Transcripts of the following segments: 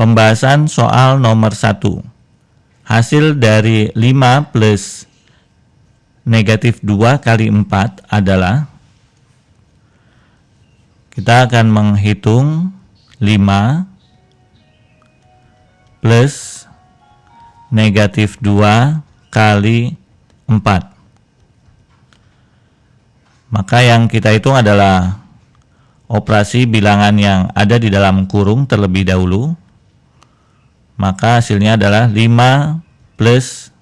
Pembahasan soal nomor 1. Hasil dari 5 plus negatif 2 kali 4 adalah, kita akan menghitung 5 plus negatif 2 kali 4. Maka yang kita hitung adalah operasi bilangan yang ada di dalam kurung terlebih dahulu. Maka hasilnya adalah 5 plus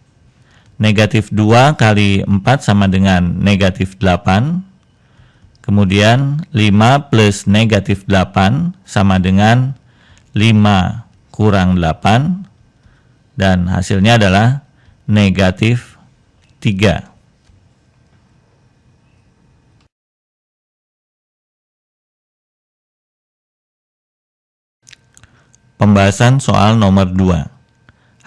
negatif 2 kali 4 sama dengan negatif 8. Kemudian 5 plus negatif 8 sama dengan 5 kurang 8. Dan hasilnya adalah negatif 3. Pembahasan soal nomor 2.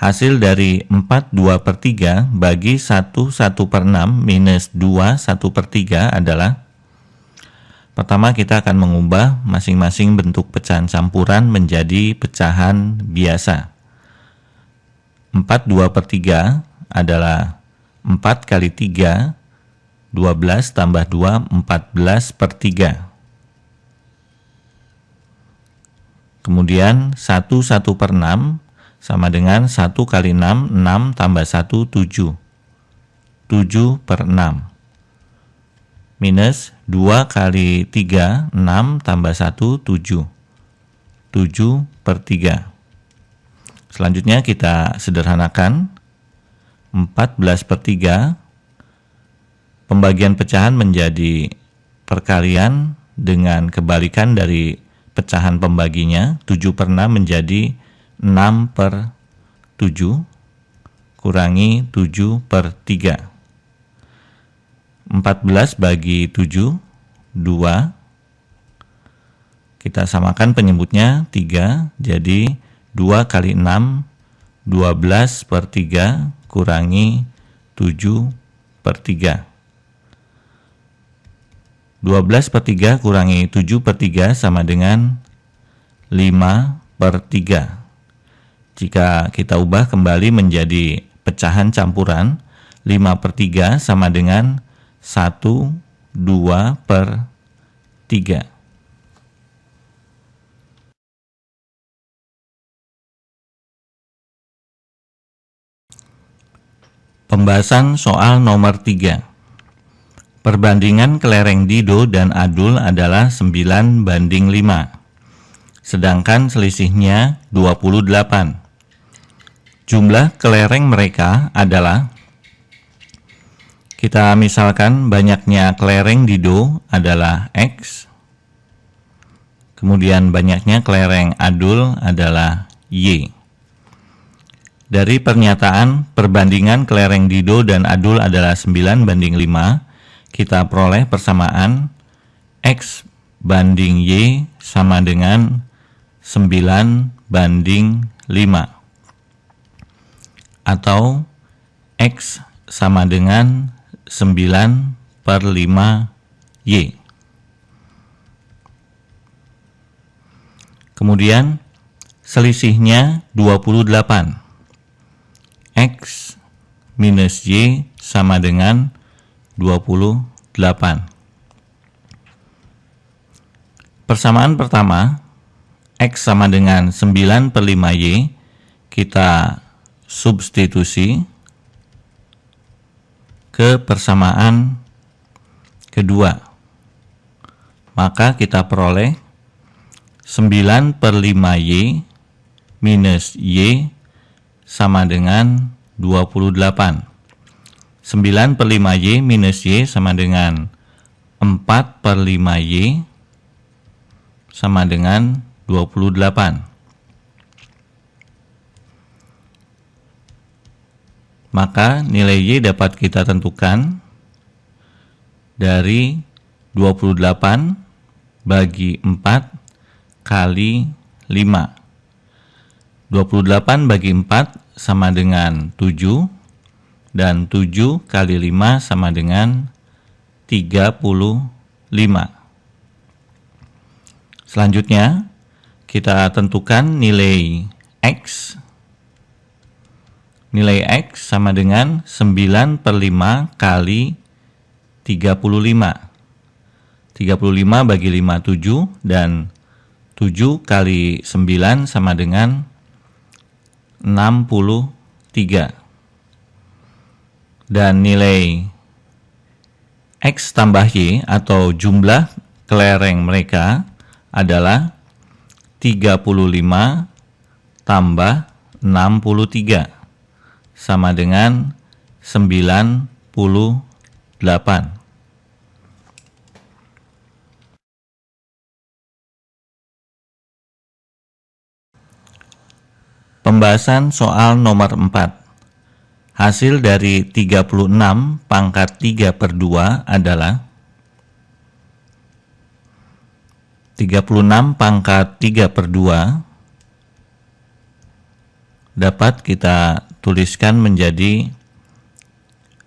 Hasil dari 4 2/3 bagi 1 1/6 minus 2 1/3 adalah, pertama kita akan mengubah masing-masing bentuk pecahan campuran menjadi pecahan biasa. 4 2/3 adalah 4 kali 3, 12 tambah 2, 14/3. Kemudian 1 1/6 sama dengan 1 kali 6, 6 tambah 1, 7. 7/6. Minus 2 kali 3, 6 tambah 1, 7. 7/3. Selanjutnya kita sederhanakan. 14/3. Pembagian pecahan menjadi perkalian dengan kebalikan dari pecahan pembaginya. 7/6 menjadi 6/7 kurangi 7/3. 14 bagi 7, 2. Kita samakan penyebutnya 3, jadi 2 kali 6, 12/3 kurangi 7/3. 12/3 kurangi 7/3 sama dengan 5/3. Jika kita ubah kembali menjadi pecahan campuran, 5/3 sama dengan 1 2/3. Pembahasan soal nomor 3. Perbandingan kelereng Dido dan Adul adalah 9/5. Sedangkan selisihnya 28. Jumlah kelereng mereka adalah, kita misalkan banyaknya kelereng Dido adalah X. Kemudian banyaknya kelereng Adul adalah Y. Dari pernyataan perbandingan kelereng Dido dan Adul adalah 9/5, kita peroleh persamaan X banding Y sama dengan 9/5. Atau X sama dengan 9/5 Y. Kemudian selisihnya 28. X minus Y sama dengan 28. Persamaan pertama, X sama dengan 9/5Y, kita substitusi ke persamaan kedua. Maka kita peroleh 9/5Y minus Y sama dengan 28. 9/5Y minus Y sama dengan 4/5Y sama dengan 28. Maka nilai Y dapat kita tentukan dari 28 bagi 4 kali 5. 28 bagi 4 sama dengan 7. Dan 7 kali 5 sama dengan 35. Selanjutnya, kita tentukan nilai X. Nilai X sama dengan 9/5 kali 35. 35 bagi 5, 7. Dan 7 kali 9 sama dengan 63. Dan nilai X tambah Y atau jumlah kelereng mereka adalah 35 tambah 63 sama dengan 98. Pembahasan soal nomor 4. Hasil dari 36 pangkat 3/2 adalah 36 pangkat 3/2 dapat kita tuliskan menjadi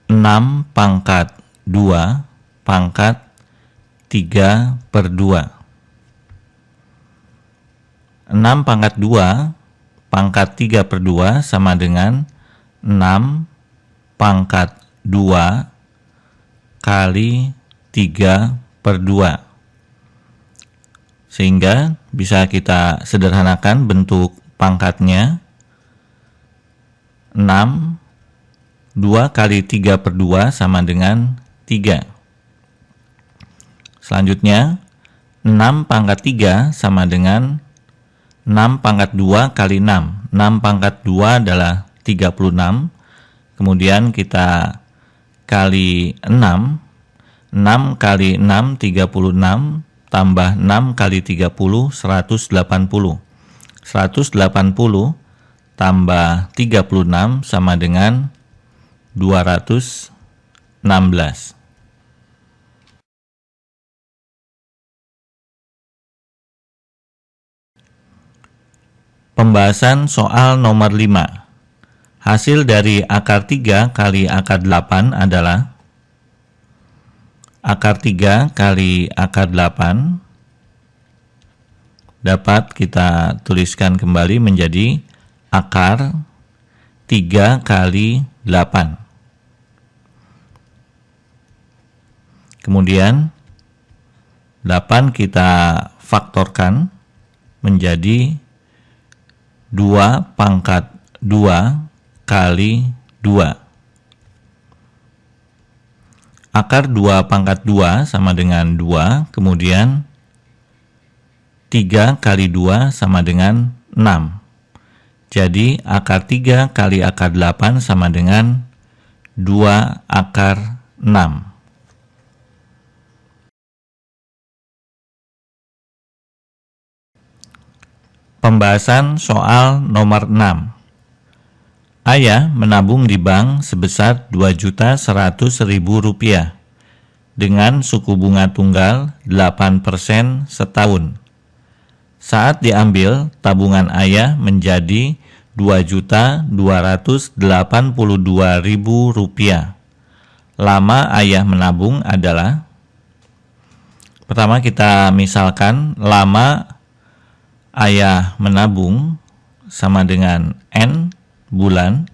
6 pangkat 2 pangkat 3/2. 6 pangkat 2 pangkat 3/2 sama dengan 6 pangkat 2 kali 3/2. Sehingga bisa kita sederhanakan bentuk pangkatnya. 6, 2 kali 3/2 sama dengan 3. Selanjutnya, 6 pangkat 3 sama dengan 6 pangkat 2 kali 6. 6 pangkat 2 adalah 36. Kemudian kita kali 6. 6 kali 6, 36. Tambah 6 kali 30, 180. 180 tambah 36 sama dengan 216. Pembahasan soal nomor 5. Hasil dari akar 3 kali akar 8 adalah akar 3 kali akar 8 dapat kita tuliskan kembali menjadi akar 3 kali 8. Kemudian 8 kita faktorkan menjadi 2 pangkat 2 kali 2. Akar 2 pangkat 2 sama dengan 2, kemudian 3 kali 2 sama dengan 6. Jadi akar 3 kali akar 8 sama dengan 2 akar 6. Pembahasan soal nomor 6. Ayah menabung di bank sebesar Rp2.100.000 dengan suku bunga tunggal 8% setahun. Saat diambil, tabungan ayah menjadi Rp2.282.000. Lama ayah menabung adalah, pertama kita misalkan lama ayah menabung sama dengan N bulan.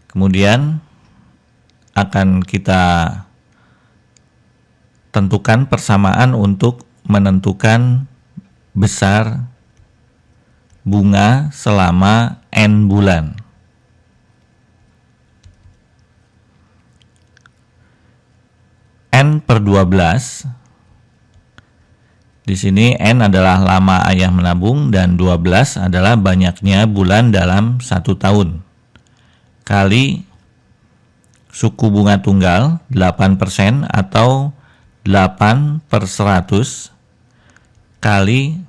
Kemudian akan kita tentukan persamaan untuk menentukan besar bunga selama N bulan. N per 12. Di sini N adalah lama ayah menabung dan 12 adalah banyaknya bulan dalam 1 tahun. Kali suku bunga tunggal 8% atau 8/100 kali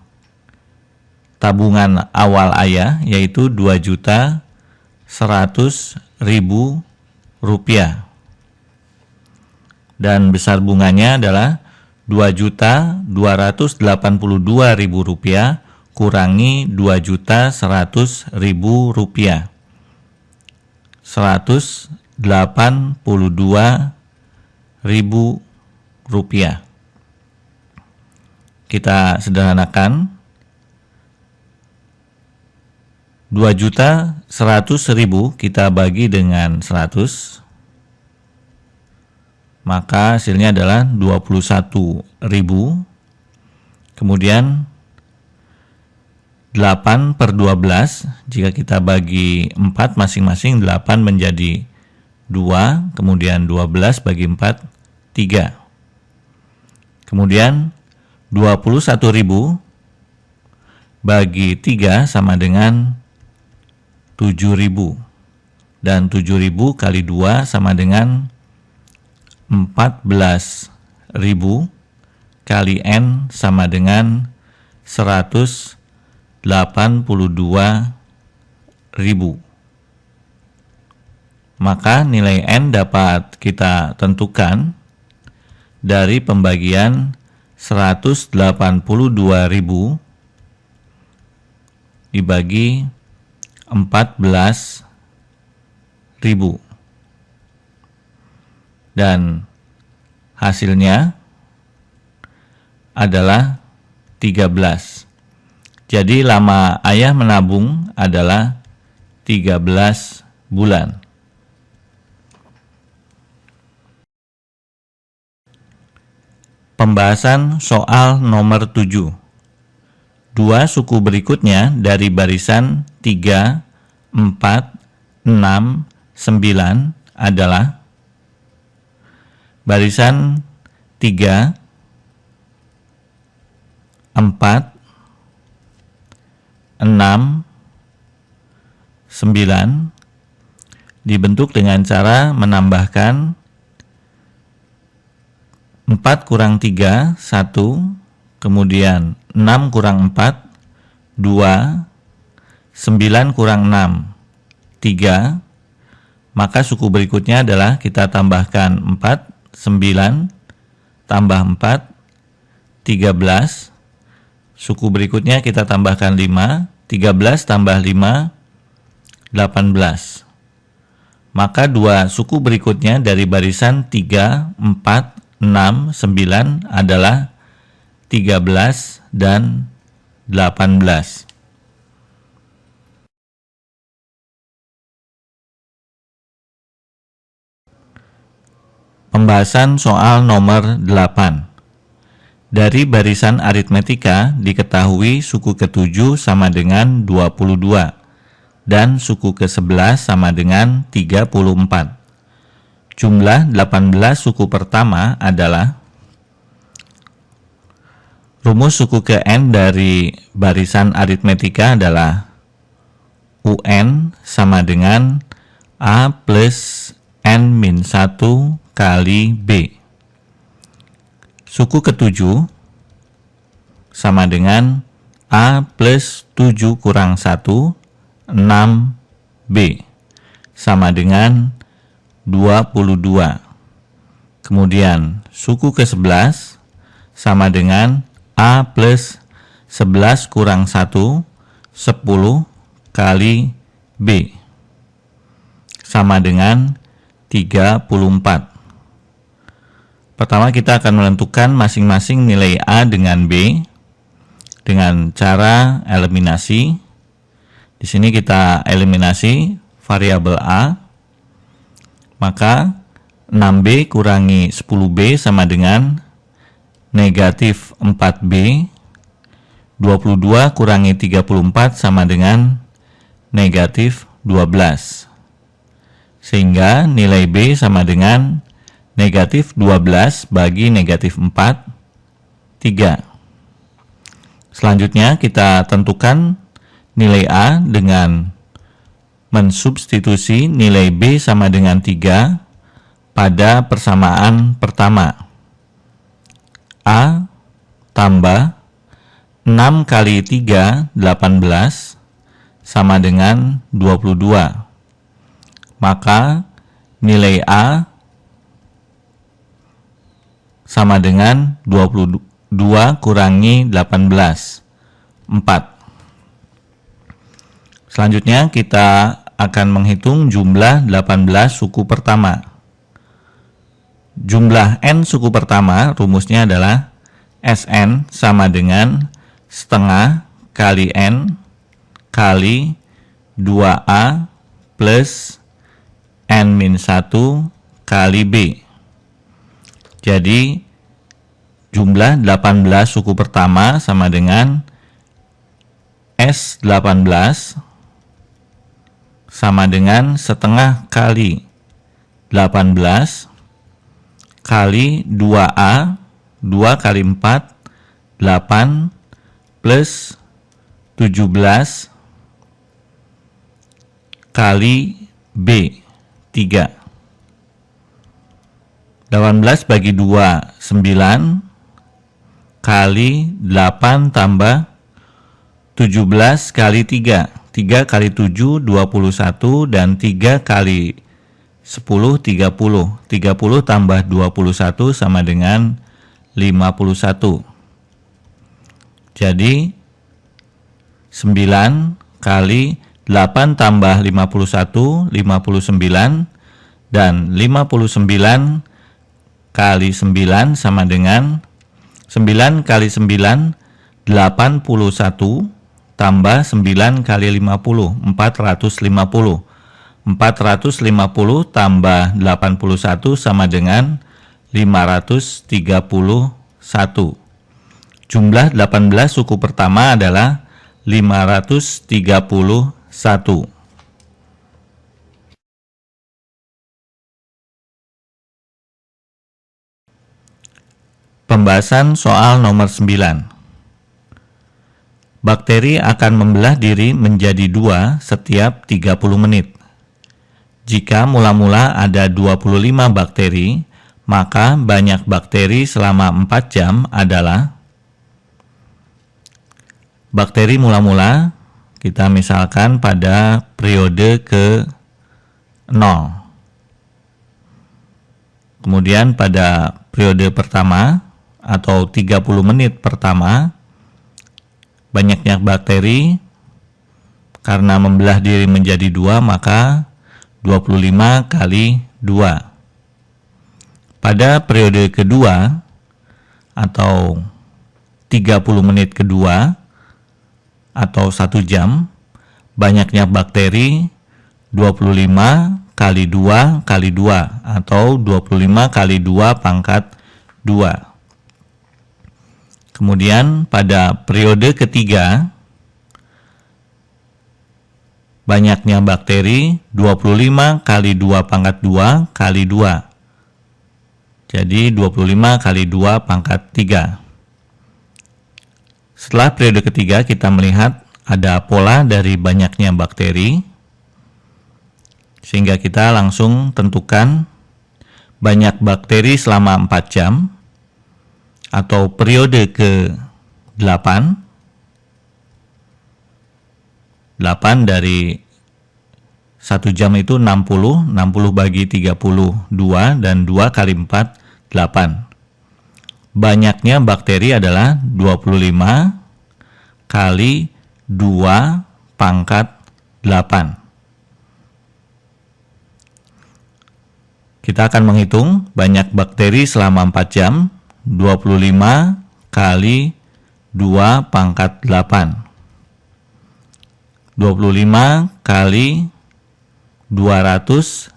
tabungan awal ayah yaitu Rp2.100.000. Dan besar bunganya adalah Rp2.282.000 kurangi Rp2.100.000. Rp182.000. Kita sederhanakan. 2.100.000 kita bagi dengan 100, maka hasilnya adalah 21.000. Kemudian 8/12, jika kita bagi 4 masing-masing, 8 menjadi 2, kemudian 12 bagi 4, 3. Kemudian 21.000 bagi 3 sama dengan 7.000. Dan 7.000 kali 2 sama dengan 14.000 kali N sama dengan 182.000. Maka nilai N dapat kita tentukan dari pembagian 182.000 dibagi 14.000. Dan hasilnya adalah 13. Jadi lama ayah menabung adalah 13 bulan. Pembahasan soal nomor 7. Dua suku berikutnya dari barisan 3, 4, 6, 9 adalah barisan 3, 4, 6, 9 dibentuk dengan cara menambahkan 4 kurang 3, 1, kemudian 6 kurang 4, 2, 9 kurang 6, 3, maka suku berikutnya adalah kita tambahkan 4, 9, tambah 4, 13, suku berikutnya kita tambahkan 5, 13 tambah 5, 18. Maka dua suku berikutnya dari barisan 3, 4, 6, 9 adalah 13 dan 18. Pembahasan soal nomor 8. Dari barisan aritmetika diketahui suku ke-7 sama dengan 22 dan suku ke-11 sama dengan 34. Jumlah 18 suku pertama adalah rumus suku ke N dari barisan aritmetika adalah UN sama dengan A plus N-1 kali B. Suku ke-7 sama dengan A plus 7 kurang 1, 6B sama dengan 22. Kemudian suku ke-11 sama dengan A plus 11 kurang 1, 10 kali B sama dengan 34. Pertama kita akan menentukan masing-masing nilai A dengan B dengan cara eliminasi. Di sini kita eliminasi variabel A. Maka 6B kurangi 10B sama dengan negatif 4B. 22 kurangi 34 sama dengan negatif 12. Sehingga nilai B sama dengan negatif 12 bagi negatif 4, 3. Selanjutnya kita tentukan nilai A dengan mensubstitusi nilai B sama dengan 3 pada persamaan pertama. A tambah 6 kali 3, 18 sama dengan 22. Maka nilai A sama dengan 22 kurangi 18, 4. Selanjutnya kita akan menghitung jumlah 18 suku pertama. Jumlah N suku pertama rumusnya adalah Sn sama dengan setengah kali N kali 2A plus N-1 kali B. Jadi jumlah 18 suku pertama sama dengan S18 sama dengan setengah kali 18 kali 2A, 2 kali 4, 8 plus 17 kali B, 3. 18 bagi 2, 9 kali 8 tambah 17 kali 3. 3 kali 7, 21 dan 3 kali 10, 30. 30 tambah 21 sama dengan 51. Jadi 9 kali 8 tambah 51, 59 dan 59 kali 9 sama dengan 9 kali 9, 81 tambah 9 kali 50, 450. 450 tambah 81 sama dengan 531. Jumlah 18 suku pertama adalah 531. Pembahasan soal nomor 9. Bakteri akan membelah diri menjadi 2 setiap 30 menit. Jika mula-mula ada 25 bakteri, maka banyak bakteri selama 4 jam adalah bakteri mula-mula, kita misalkan pada periode ke 0. Kemudian pada periode pertama atau 30 menit pertama, banyaknya bakteri karena membelah diri menjadi 2, maka 25 kali 2. Pada periode kedua atau 30 menit kedua atau 1 jam, banyaknya bakteri 25 kali 2 kali 2 atau 25 kali 2 pangkat 2. Kemudian pada periode ketiga, banyaknya bakteri 25 kali 2 pangkat 2 kali 2. Jadi 25 kali 2 pangkat 3. Setelah periode ketiga kita melihat ada pola dari banyaknya bakteri, sehingga kita langsung tentukan banyak bakteri selama 4 jam atau periode ke-8. 8 dari 1 jam itu 60, 60 bagi 32 dan 2 kali 4, 8. Banyaknya bakteri adalah 25 kali 2 pangkat 8. Kita akan menghitung banyak bakteri selama 4 jam, 25 kali 2 pangkat 8. 25 kali 256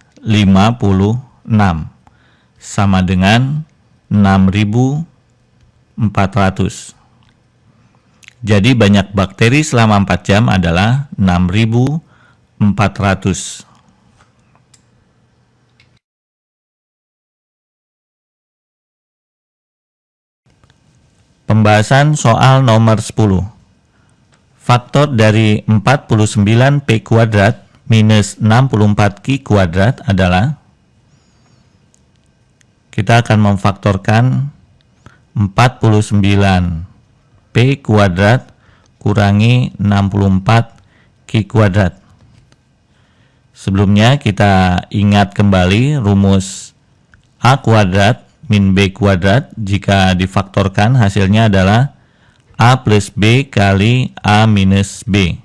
sama dengan 6.400. Jadi banyak bakteri selama 4 jam adalah 6.400. Pembahasan soal nomor 10. Faktor dari 49P kuadrat minus 64Q kuadrat adalah, kita akan memfaktorkan 49P kuadrat kurangi 64Q kuadrat. Sebelumnya kita ingat kembali rumus A kuadrat min B kuadrat, jika difaktorkan hasilnya adalah A plus B kali A minus B.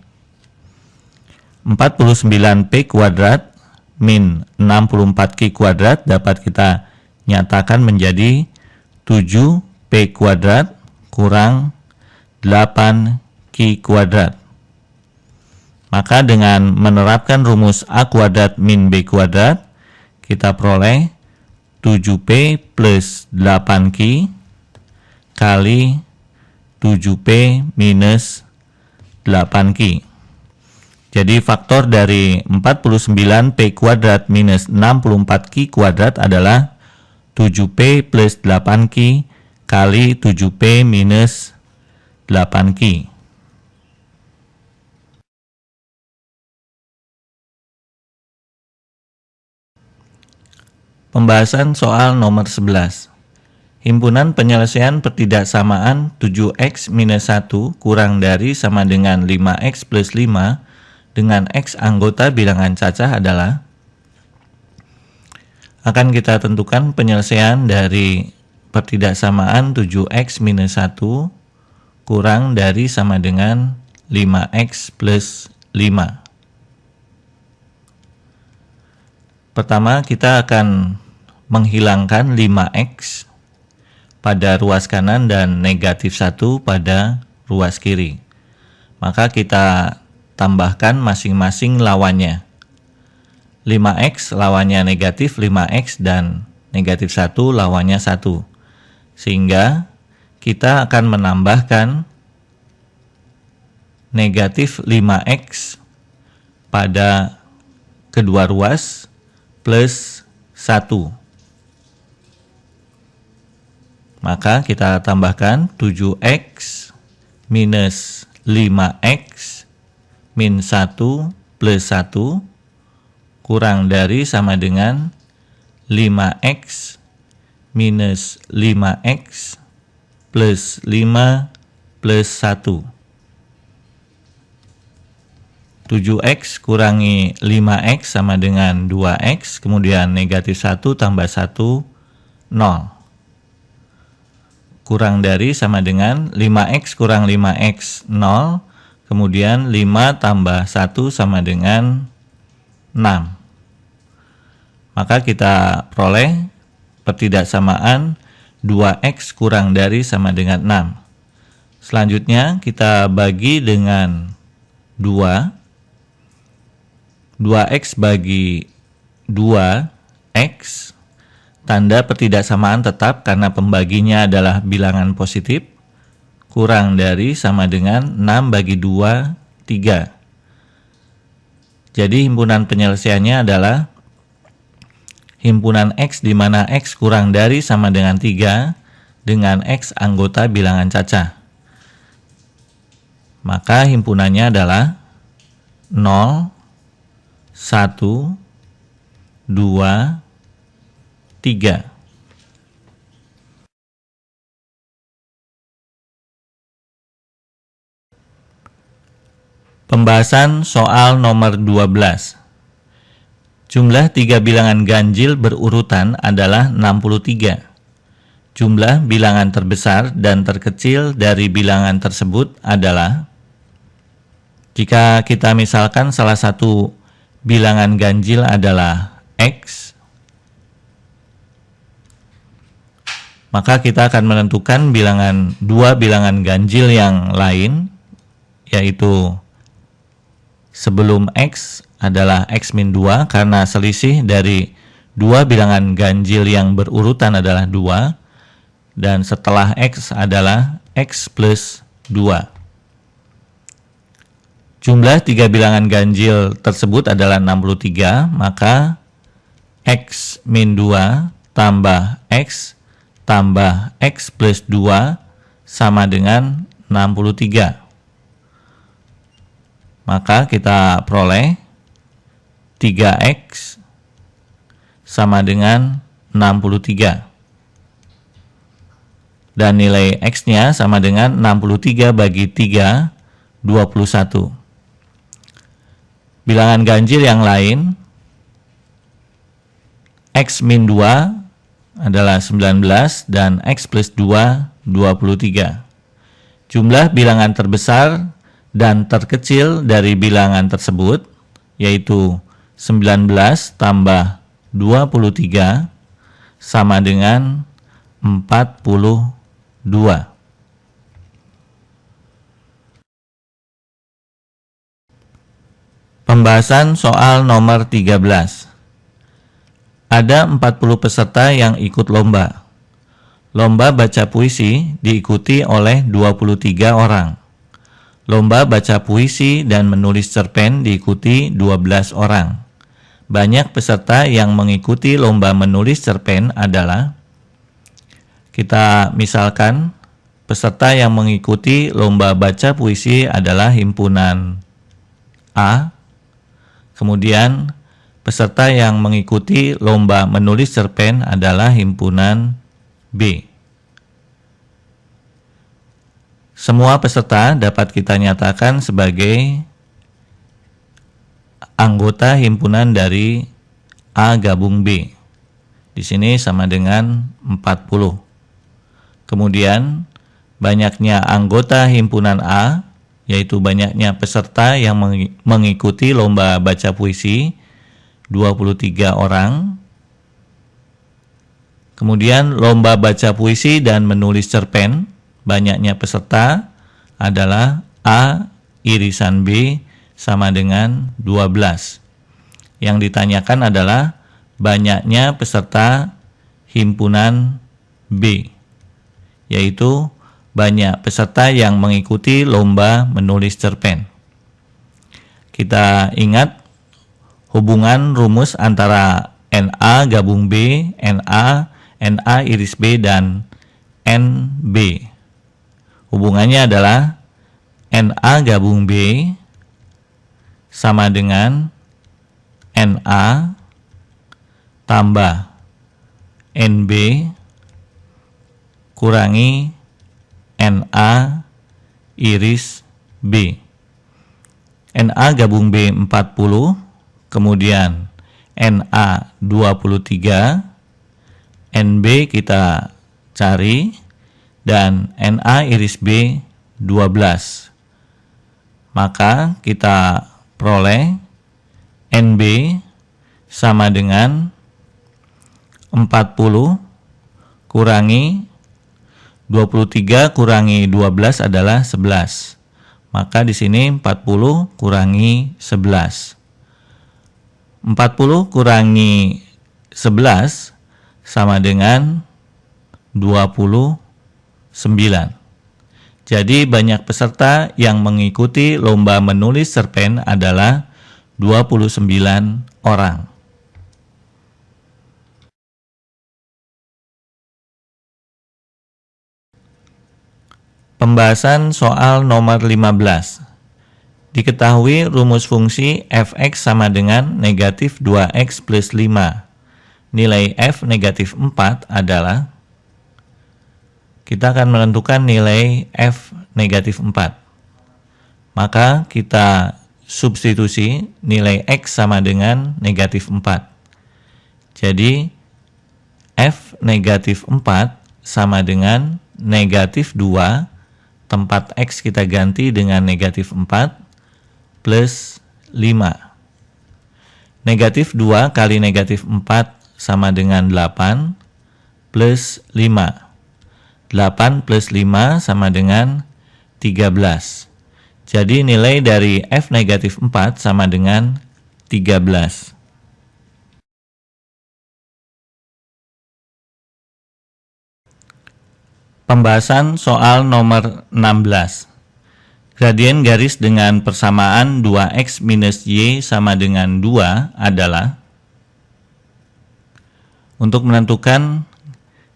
49P kuadrat min 64Q kuadrat dapat kita nyatakan menjadi 7P kuadrat kurang 8Q kuadrat. Maka dengan menerapkan rumus A kuadrat min B kuadrat, kita peroleh 7P plus 8Q kali 7P minus 8Q. Jadi faktor dari 49P kuadrat minus 64Q kuadrat adalah 7P plus 8Q kali 7P minus 8Q. Pembahasan soal nomor 11. Himpunan penyelesaian pertidaksamaan 7x minus 1 kurang dari sama dengan 5x plus 5 dengan x anggota bilangan cacah adalah. Akan kita tentukan penyelesaian dari pertidaksamaan 7x minus 1 kurang dari sama dengan 5x plus 5. Pertama, kita akan menghilangkan 5x pada ruas kanan dan negatif 1 pada ruas kiri. Maka kita tambahkan masing-masing lawannya. 5x lawannya negatif 5x dan negatif 1 lawannya 1. Sehingga kita akan menambahkan negatif 5x pada kedua ruas plus 1. Maka kita tambahkan 7x minus 5x min 1 plus 1 kurang dari sama dengan 5x minus 5x plus 5 plus 1. 7x kurangi 5x sama dengan 2x, kemudian negatif 1 tambah 1, 0. Kurang dari sama dengan 5x kurang 5x 0, kemudian 5 tambah 1 sama dengan 6. Maka kita peroleh pertidaksamaan 2x kurang dari sama dengan 6. Selanjutnya kita bagi dengan 2. 2x bagi 2x, tanda pertidaksamaan tetap karena pembaginya adalah bilangan positif, kurang dari sama dengan 6 bagi 2, 3. Jadi himpunan penyelesaiannya adalah himpunan x di mana x kurang dari sama dengan 3 dengan x anggota bilangan cacah. Maka himpunannya adalah 0, 1, 2, 3. Pembahasan soal nomor 12. Jumlah 3 bilangan ganjil berurutan adalah 63. Jumlah bilangan terbesar dan terkecil dari bilangan tersebut adalah. Jika kita misalkan salah satu bilangan ganjil adalah x, maka kita akan menentukan dua bilangan ganjil yang lain, yaitu sebelum x adalah x min 2 karena selisih dari dua bilangan ganjil yang berurutan adalah 2, dan setelah x adalah x plus 2. Jumlah 3 bilangan ganjil tersebut adalah 63, maka x min 2 tambah x plus 2 sama dengan 63. Maka kita peroleh 3x sama dengan 63. Dan nilai x-nya sama dengan 63 bagi 3, 21. Bilangan ganjil yang lain, x min 2 adalah 19 dan x plus 2, 23. Jumlah bilangan terbesar dan terkecil dari bilangan tersebut, yaitu 19 tambah 23 sama dengan 42. Pembahasan soal nomor 13. Ada 40 peserta yang ikut lomba. Lomba baca puisi diikuti oleh 23 orang. Lomba baca puisi dan menulis cerpen diikuti 12 orang. Banyak peserta yang mengikuti lomba menulis cerpen adalah, kita misalkan peserta yang mengikuti lomba baca puisi adalah himpunan A. Kemudian peserta yang mengikuti lomba menulis cerpen adalah himpunan B. Semua peserta dapat kita nyatakan sebagai anggota himpunan dari A gabung B. Di sini sama dengan 40. Kemudian banyaknya anggota himpunan A, yaitu banyaknya peserta yang mengikuti lomba baca puisi, 23 orang. Kemudian lomba baca puisi dan menulis cerpen, banyaknya peserta adalah A irisan B sama dengan 12. Yang ditanyakan adalah banyaknya peserta himpunan B, yaitu banyak peserta yang mengikuti lomba menulis cerpen. Kita ingat hubungan rumus antara NA gabung B, NA iris B, dan NB. Hubungannya adalah NA gabung B sama dengan NA tambah NB kurangi NA iris B. NA gabung B 40, kemudian NA 23, NB kita cari, dan NA iris B 12. Maka kita peroleh NB sama dengan 40 kurangi 23 kurangi 12 adalah 11. Maka di sini 40 kurangi 11. 40 kurangi 11 sama dengan 29. Jadi banyak peserta yang mengikuti lomba menulis cerpen adalah 29 orang. Pembahasan soal nomor 15. Diketahui rumus fungsi f(x) sama dengan negatif 2x plus 5. Nilai f negatif 4 adalah, kita akan menentukan nilai f negatif 4. Maka kita substitusi nilai x sama dengan negatif 4. Jadi f negatif 4 sama dengan negatif 2, tempat x kita ganti dengan negatif 4 plus 5. Negatif 2 kali negatif 4 sama dengan 8 plus 5. 8 plus 5 sama dengan 13. Jadi nilai dari f negatif 4 sama dengan 13. Pembahasan soal nomor 16. Gradien garis dengan persamaan 2x minus y sama dengan 2 adalah, untuk menentukan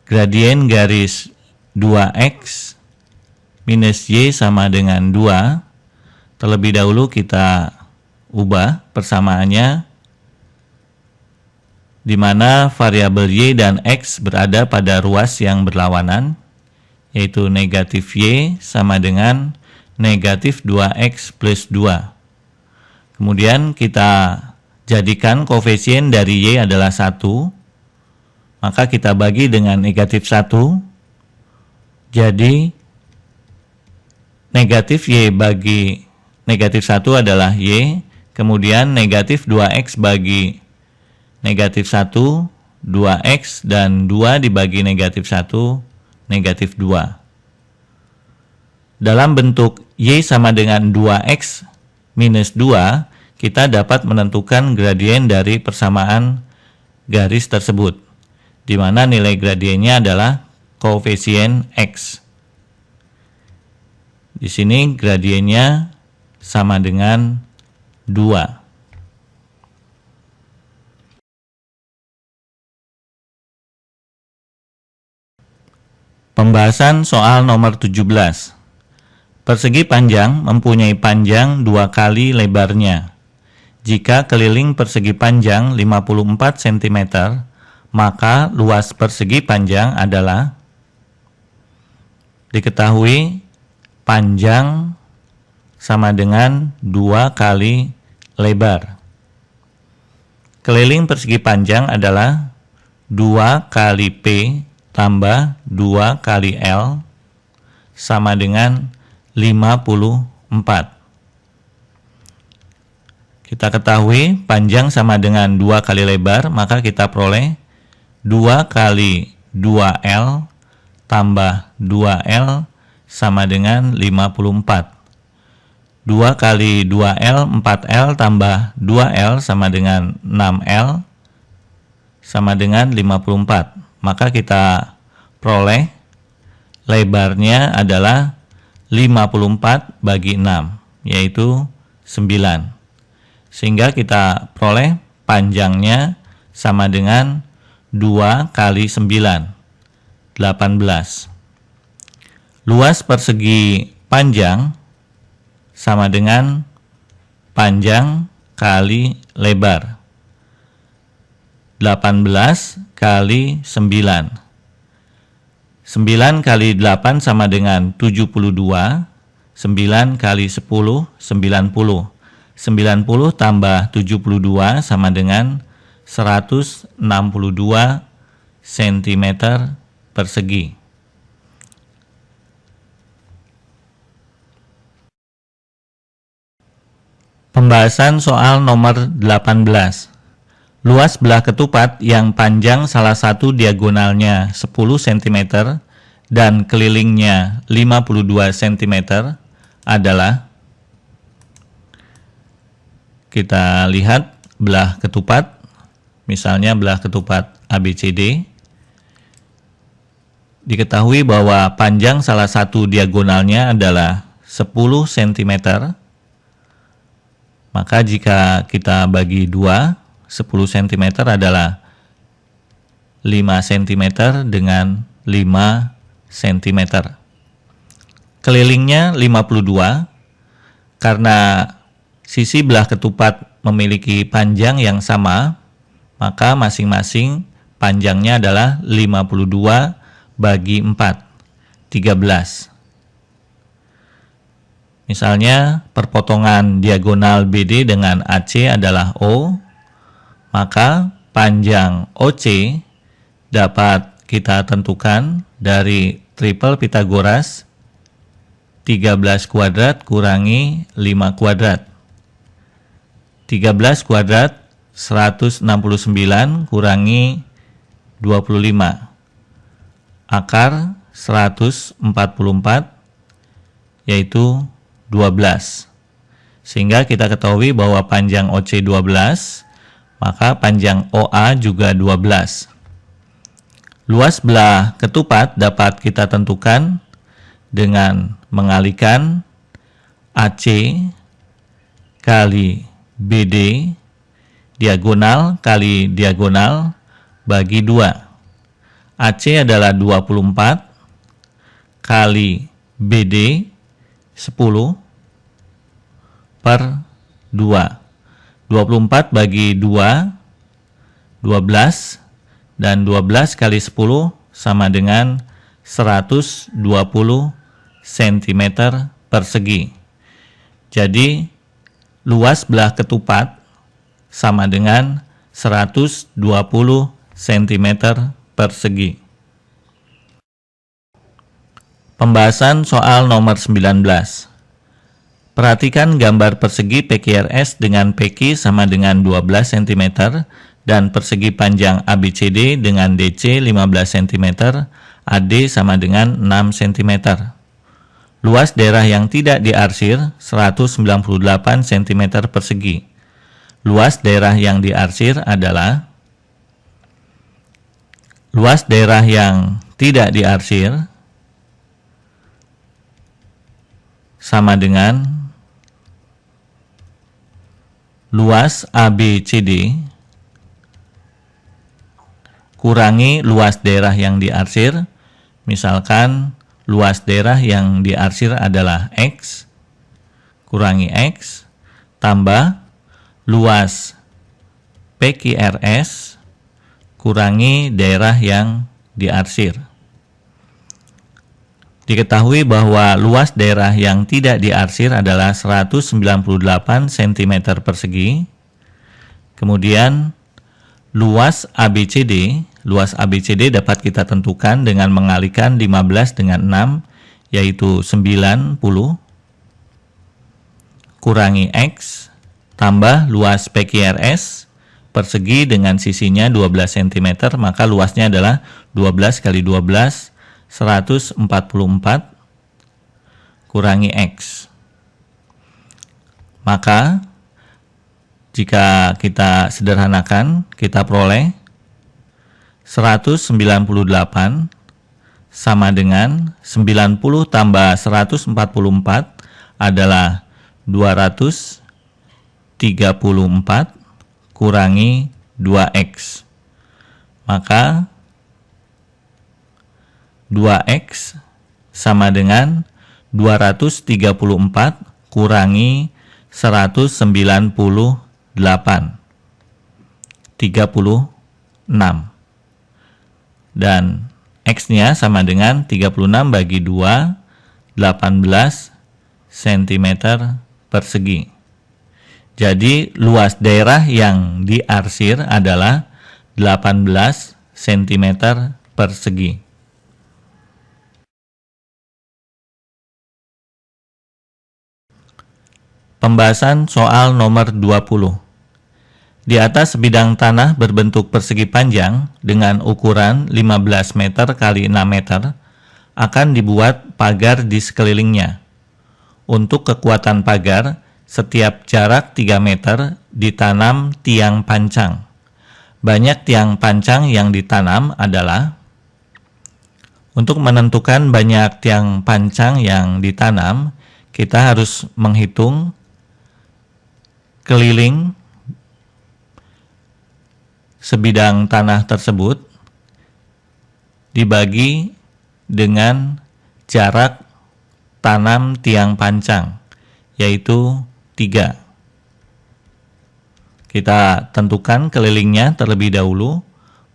gradien garis 2x minus y sama dengan 2, terlebih dahulu kita ubah persamaannya, di mana variabel y dan x berada pada ruas yang berlawanan, yaitu negatif y sama dengan negatif 2x plus 2. Kemudian kita jadikan koefisien dari y adalah 1, maka kita bagi dengan negatif 1. Jadi negatif y bagi negatif 1 adalah y, kemudian negatif 2x bagi negatif 1, 2x, dan 2 dibagi negatif 1, negatif 2. Dalam bentuk y sama dengan 2x minus 2, kita dapat menentukan gradien dari persamaan garis tersebut, di mana nilai gradiennya adalah koefisien X. Di sini gradiennya sama dengan 2. Pembahasan soal nomor 17. Persegi panjang mempunyai panjang 2 kali lebarnya. Jika keliling persegi panjang 54 cm, maka luas persegi panjang adalah, diketahui panjang sama dengan 2 kali lebar. Keliling persegi panjang adalah 2 kali P tambah 2 kali L sama dengan 54. Kita ketahui panjang sama dengan 2 kali lebar, maka kita peroleh 2 kali 2L tambah 2L sama dengan 54. 2 kali 2L 4L tambah 2L sama dengan 6L sama dengan 54. Maka kita peroleh lebarnya adalah 54 bagi 6, yaitu 9. Sehingga kita peroleh panjangnya sama dengan 2 kali 9, 18. Luas persegi panjang sama dengan panjang kali lebar. 18 kali 9. 9 kali 8 sama dengan 72. 9 kali 10, 90. 90 tambah 72 sama dengan 162 cm persegi. Pembahasan soal nomor 18. Luas belah ketupat yang panjang salah satu diagonalnya 10 cm dan kelilingnya 52 cm adalah, kita lihat belah ketupat, misalnya belah ketupat ABCD. Diketahui bahwa panjang salah satu diagonalnya adalah 10 cm. Maka jika kita bagi 2, 10 cm adalah 5 cm dengan 5 cm. Kelilingnya 52, karena sisi belah ketupat memiliki panjang yang sama, maka masing-masing panjangnya adalah 52 bagi 4, 13. Misalnya perpotongan diagonal BD dengan AC adalah O, maka panjang OC dapat kita tentukan dari triple Pythagoras 13 kuadrat kurangi 5 kuadrat. 13 kuadrat 169 kurangi 25. Akar 144 yaitu 12. Sehingga kita ketahui bahwa panjang OC 12, maka panjang OA juga 12. Luas belah ketupat dapat kita tentukan dengan mengalihkan AC kali BD diagonal kali diagonal bagi 2. AC adalah 24 kali BD 10 per 2. 24 bagi 2, 12, dan 12 kali 10 sama dengan 120 cm persegi. Jadi, luas belah ketupat sama dengan 120 cm persegi. Pembahasan soal nomor 19. Perhatikan gambar persegi PQRS dengan PQ sama dengan 12 cm dan persegi panjang ABCD dengan DC 15 cm, AD sama dengan 6 cm. Luas daerah yang tidak diarsir 198 cm persegi. luas daerah yang diarsir adalah luas daerah yang tidak diarsir sama dengan luas ABCD kurangi luas daerah yang diarsir. Misalkan luas daerah yang diarsir adalah X kurangi X tambah luas PQRS kurangi daerah yang diarsir. Diketahui bahwa luas daerah yang tidak diarsir adalah 198 cm persegi. Kemudian luas ABCD dapat kita tentukan dengan mengalikan 15 dengan 6, yaitu 90 kurangi X tambah luas PQRS persegi dengan sisinya 12 cm, maka luasnya adalah 12 kali 12, 144 kurangi X. Maka jika kita sederhanakan, kita peroleh 198 sama dengan 90 tambah 144 adalah 234 kurangi 2X. Maka 2X sama dengan 234 kurangi 198, 36. Dan X-nya sama dengan 36 bagi 2, 18 cm persegi. Jadi luas daerah yang diarsir adalah 18 cm persegi. Pembahasan soal nomor 20. Di atas sebidang tanah berbentuk persegi panjang dengan ukuran 15 meter kali 6 meter akan dibuat pagar di sekelilingnya. Untuk kekuatan pagar, setiap jarak 3 meter ditanam tiang pancang. Banyak tiang pancang yang ditanam adalah, untuk menentukan banyak tiang pancang yang ditanam, kita harus menghitung keliling sebidang tanah tersebut dibagi dengan jarak tanam tiang pancang, yaitu 3. Kita tentukan kelilingnya terlebih dahulu,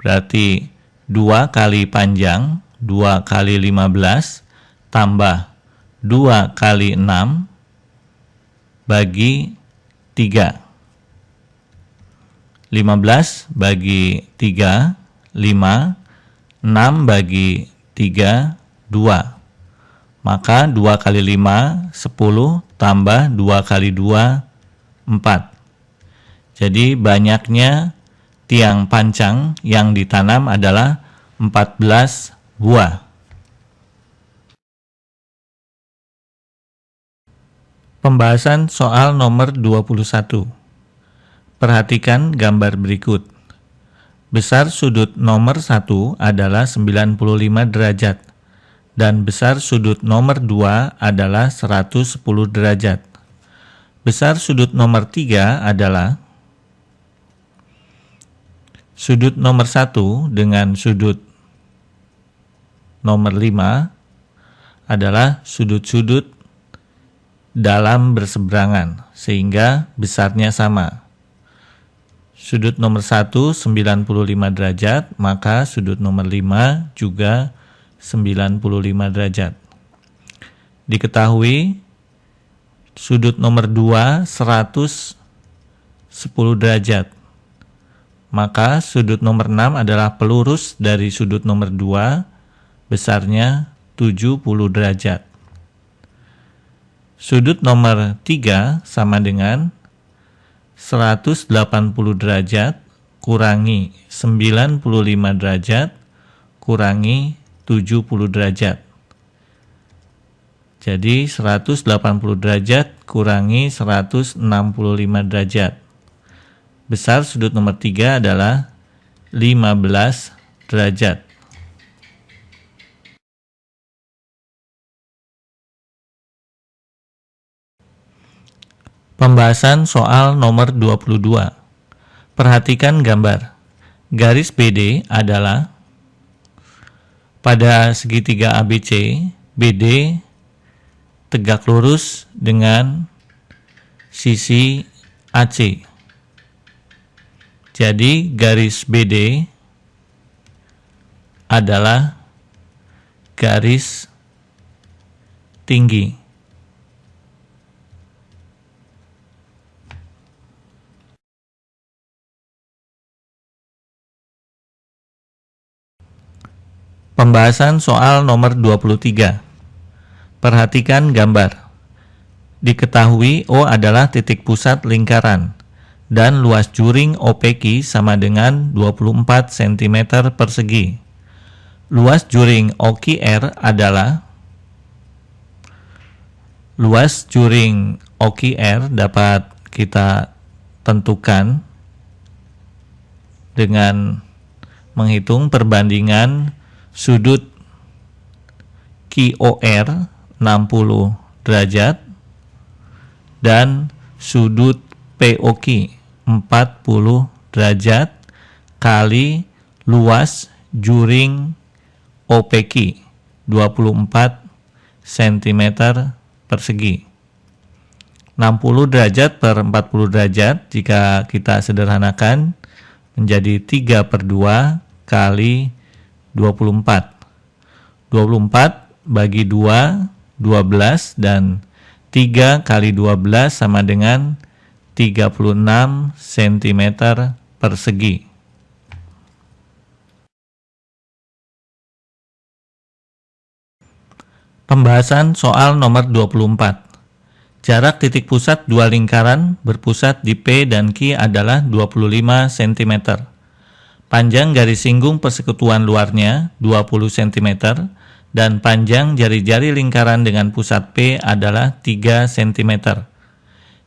berarti 2 kali panjang, 2 kali 15, tambah 2 kali 6, bagi 3. 15 bagi 3, 5, 6 bagi 3, 2. Maka 2 kali 5, 10, tambah 2 kali 2, 4. Jadi banyaknya tiang pancang yang ditanam adalah 14 buah. Pembahasan soal nomor 21. Perhatikan gambar berikut. Besar sudut nomor 1 adalah 95 derajat dan besar sudut nomor 2 adalah 110 derajat. Besar sudut nomor 3 adalah sudut nomor 1 dengan sudut nomor 5 adalah sudut-sudut dalam berseberangan, sehingga besarnya sama. Sudut nomor 1 95 derajat, maka sudut nomor 5 juga 95 derajat. Diketahui sudut nomor 2 110 derajat. Maka sudut nomor 6 adalah pelurus dari sudut nomor 2, besarnya 70 derajat. Sudut nomor 3 sama dengan 180 derajat kurangi 95 derajat kurangi 70 derajat. Jadi 180 derajat kurangi 165 derajat. besar sudut nomor 3 adalah 15 derajat. Pembahasan soal nomor 22. Perhatikan gambar. Garis BD adalah pada segitiga ABC, BD tegak lurus dengan sisi AC. Jadi garis BD adalah garis tinggi. Pembahasan soal nomor 23. Perhatikan gambar. Diketahui O adalah titik pusat lingkaran dan luas juring OPQ sama dengan 24 cm persegi. Luas juring OQR adalah dapat kita tentukan dengan menghitung perbandingan sudut QOR 60 derajat dan sudut POQ 40 derajat kali luas juring OPQ 24 cm persegi. 60 derajat per 40 derajat jika kita sederhanakan menjadi 3/2 kali 24. 24 bagi 2, 12 dan 3 kali 12 sama dengan 36 cm persegi. Pembahasan soal nomor 24. Jarak titik pusat dua lingkaran berpusat di P dan Q adalah 25 cm. Panjang garis singgung persekutuan luarnya 20 cm dan panjang jari-jari lingkaran dengan pusat P adalah 3 cm.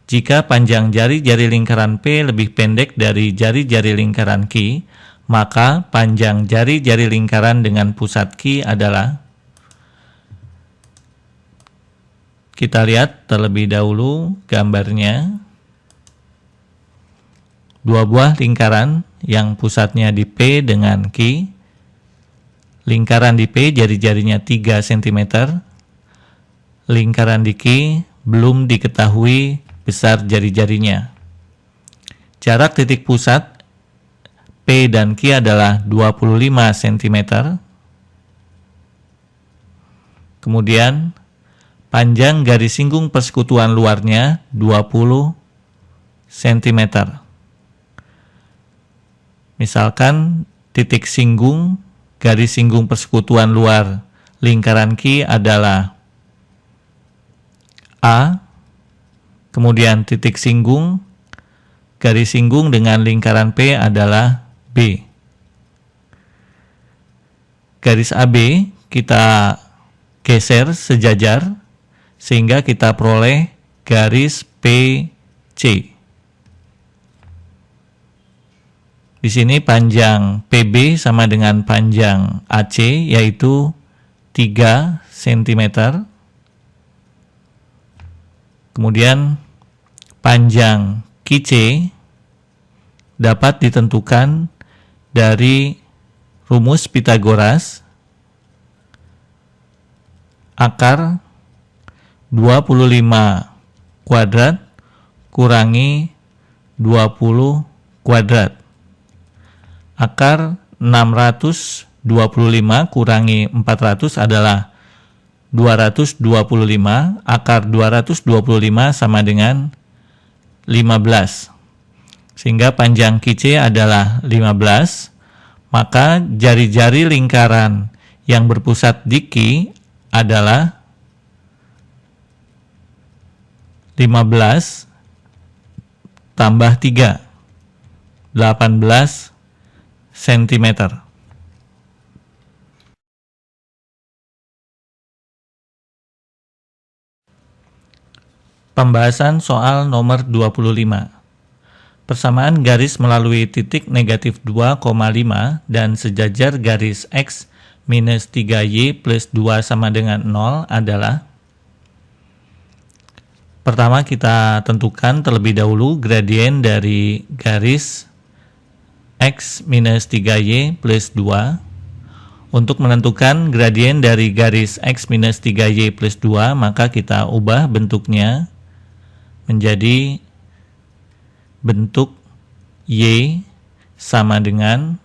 Jika panjang jari-jari lingkaran P lebih pendek dari jari-jari lingkaran Q, maka panjang jari-jari lingkaran dengan pusat Q adalah, kita lihat terlebih dahulu gambarnya. Dua buah lingkaran yang pusatnya di P dengan Q. Lingkaran di P jari-jarinya 3 cm. Lingkaran di Q belum diketahui besar jari-jarinya. Jarak titik pusat P dan Q adalah 25 cm. Kemudian panjang garis singgung persekutuan luarnya 20 cm. Misalkan titik singgung garis singgung persekutuan luar lingkaran Q adalah A, kemudian titik singgung garis singgung dengan lingkaran P adalah B. Garis AB kita geser sejajar sehingga kita peroleh garis PC. Di sini panjang PB sama dengan panjang AC yaitu 3 cm. Kemudian panjang QC dapat ditentukan dari rumus Pythagoras. Akar 25 kuadrat kurangi 20 kuadrat. Akar 625 kurangi 400 adalah 225. Akar 225 sama dengan 15. Sehingga panjang QC adalah 15. Maka jari-jari lingkaran yang berpusat di Q adalah 15 tambah 3, 18 cm. Pembahasan soal nomor 25. Persamaan garis melalui titik negatif 2,5 dan sejajar garis X minus 3Y plus 2 sama dengan 0 adalah: pertama kita tentukan terlebih dahulu gradien dari garis X minus 3Y plus 2. Untuk menentukan gradien dari garis X minus 3Y plus 2, maka kita ubah bentuknya menjadi bentuk Y sama dengan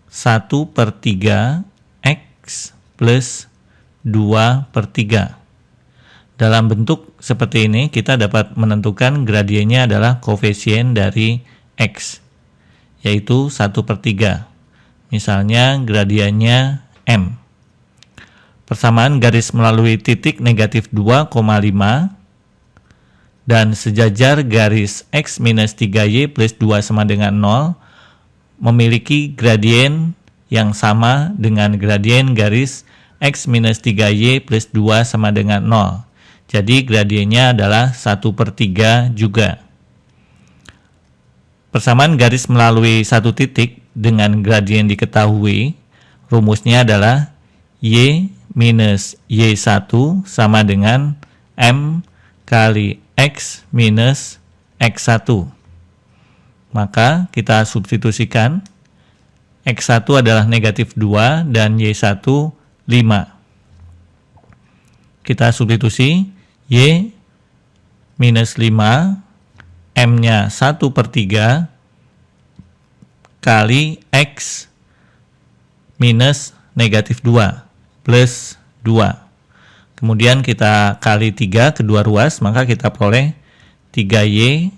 1/3 X plus 2/3. Dalam bentuk seperti ini kita dapat menentukan gradiennya adalah koefisien dari X, yaitu 1/3. Misalnya gradiennya M. Persamaan garis melalui titik negatif 2,5 dan sejajar garis X minus 3Y plus 2 sama dengan 0 memiliki gradien yang sama dengan gradien garis X minus 3Y plus 2 sama dengan 0. Jadi gradiennya adalah 1/3 juga. Persamaan garis melalui satu titik dengan gradien diketahui, rumusnya adalah Y minus Y1 sama dengan M kali X minus X1. Maka kita substitusikan, X1 adalah negatif 2 dan Y1 5. Kita substitusi, Y minus 5, M-nya 1/3 kali X minus negatif 2 plus 2. Kemudian kita kali 3 kedua ruas, maka kita peroleh 3Y,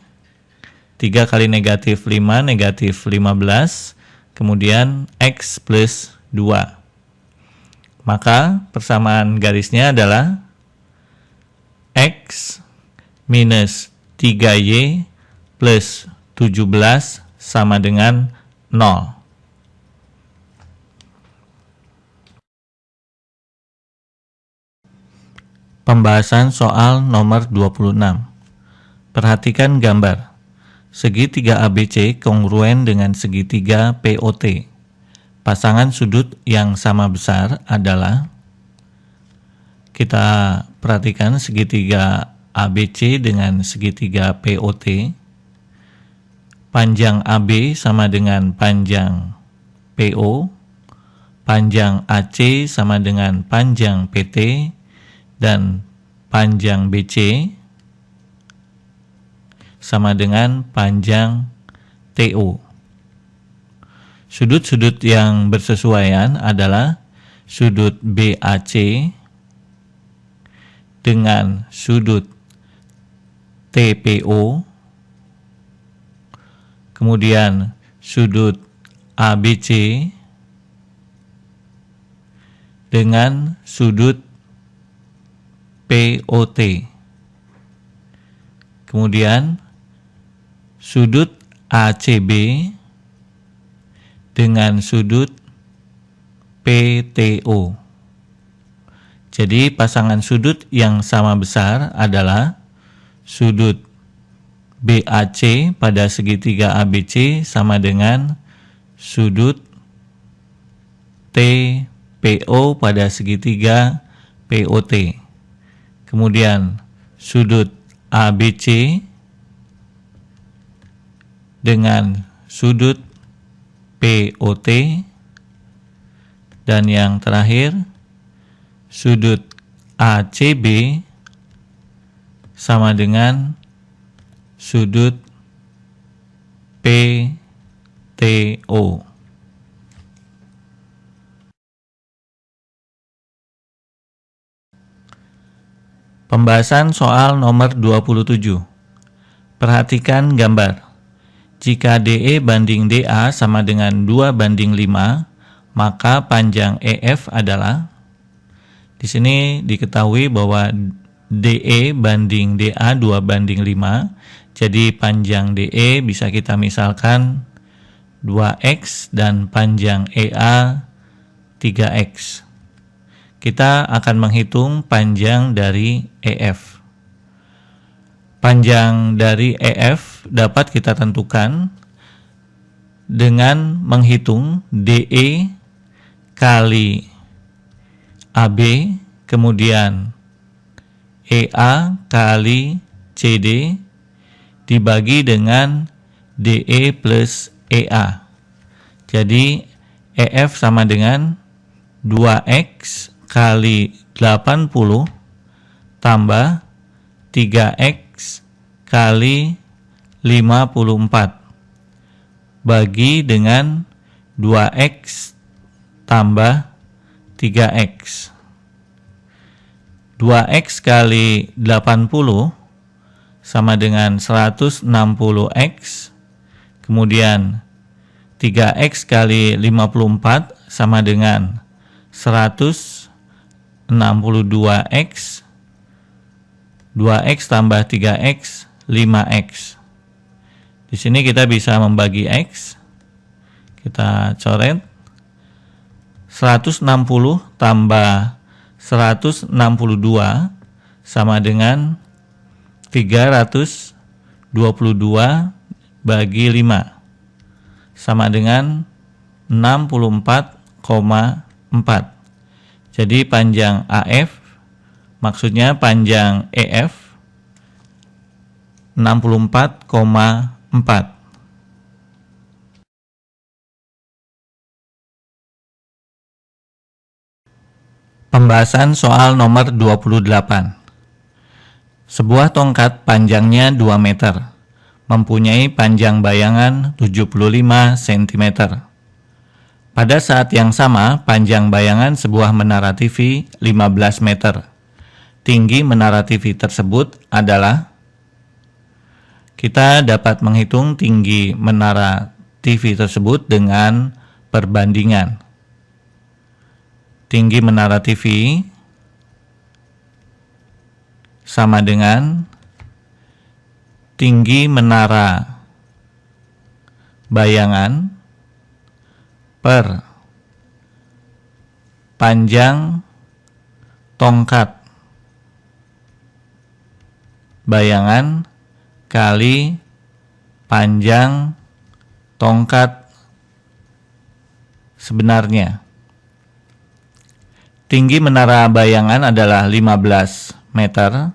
3 kali negatif 5, negatif 15, kemudian X plus 2. Maka persamaan garisnya adalah X minus 3Y plus 17 sama dengan 0. Pembahasan soal nomor 26. Perhatikan gambar. Segitiga ABC kongruen dengan segitiga POT. Pasangan sudut yang sama besar adalah, kita perhatikan segitiga ABC dengan segitiga POT. Panjang AB sama dengan panjang PO. Panjang AC sama dengan panjang PT. Dan panjang BC sama dengan panjang TO. Sudut-sudut yang bersesuaian adalah sudut BAC dengan sudut TPO, kemudian sudut ABC dengan sudut POT. Kemudian sudut ACB dengan sudut PTO. Jadi pasangan sudut yang sama besar adalah sudut BAC pada segitiga ABC sama dengan sudut TPO pada segitiga POT. Kemudian sudut ABC dengan sudut POT, dan yang terakhir sudut ACB sama dengan sudut PTO. Pembahasan soal nomor 27. Perhatikan gambar. Jika DE banding DA sama dengan 2/5, maka panjang EF adalah, di sini diketahui bahwa DE banding DA 2/5, jadi panjang DE bisa kita misalkan 2X dan panjang EA 3X. Kita akan menghitung panjang dari EF. Panjang dari EF dapat kita tentukan dengan menghitung DE kali AB, kemudian EA kali CD dibagi dengan DE plus EA. Jadi EF sama dengan 2X kali 80 tambah 3X kali 54 bagi dengan 2X tambah 3X. 2X kali 80 sama dengan 160X, kemudian 3X kali 54 sama dengan 162X, 2X tambah 3X, 5X. Di sini kita bisa membagi X. Kita coret. 160 tambah 162 sama dengan 322 bagi 5 sama dengan 64,4. Jadi panjang AF, maksudnya panjang EF 64,4. Pembahasan soal nomor 28. Sebuah tongkat panjangnya 2 meter, mempunyai panjang bayangan 75 cm. Pada saat yang sama, panjang bayangan sebuah menara TV 15 meter. Tinggi menara TV tersebut adalah, kita dapat menghitung tinggi menara TV tersebut dengan perbandingan. Tinggi menara TV sama dengan tinggi menara bayangan per panjang tongkat bayangan kali panjang tongkat sebenarnya. Tinggi menara bayangan adalah 15 meter.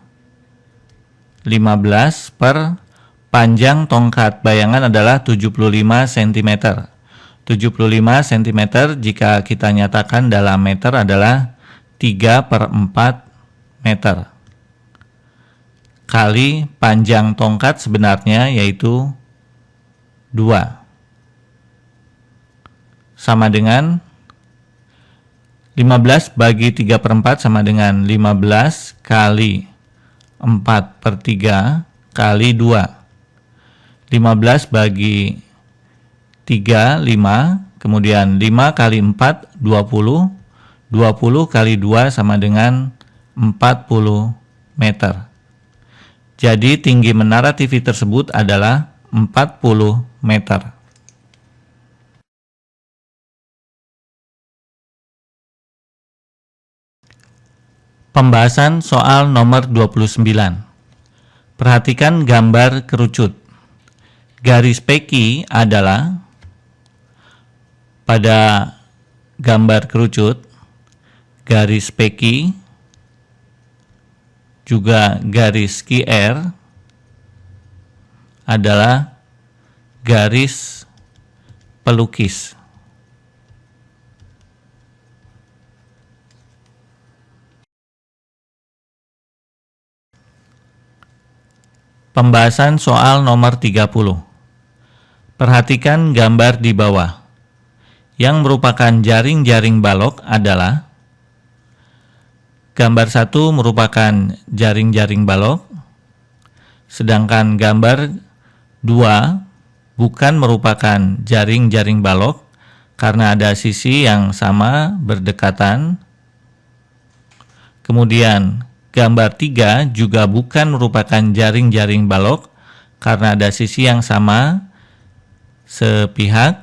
15 per panjang tongkat bayangan adalah 75 cm. 75 cm jika kita nyatakan dalam meter adalah 3/4 meter. Kali panjang tongkat sebenarnya yaitu 2. Sama dengan 15 bagi 3/4 sama dengan 15 kali 4/3 kali 2. 15 bagi 3, 5. Kemudian 5 kali 4, 20. 20 kali 2 sama dengan 40 meter. Jadi tinggi menara TV tersebut adalah 40 meter. Pembahasan soal nomor 29. Perhatikan gambar kerucut. Garis peki adalah, pada gambar kerucut, garis peki juga garis QR adalah garis pelukis. Pembahasan soal nomor 30. Perhatikan gambar di bawah. Yang merupakan jaring-jaring balok adalah, gambar 1 merupakan jaring-jaring balok, sedangkan gambar 2 bukan merupakan jaring-jaring balok karena ada sisi yang sama berdekatan. Kemudian gambar 3 juga bukan merupakan jaring-jaring balok karena ada sisi yang sama sepihak.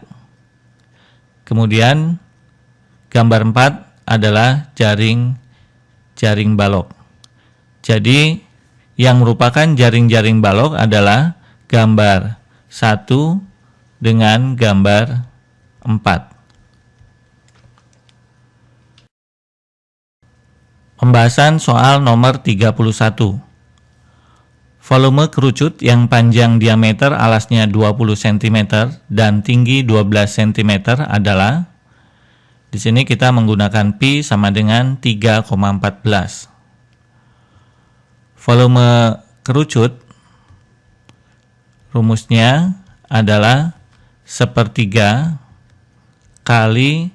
Kemudian gambar 4 adalah jaring-jaring balok. Jadi yang merupakan jaring-jaring balok adalah gambar 1 dengan gambar 4. Pembahasan soal nomor 31. Volume kerucut yang panjang diameter alasnya 20 cm dan tinggi 12 cm adalah, di sini kita menggunakan pi sama dengan 3,14. Volume kerucut rumusnya adalah 1/3 kali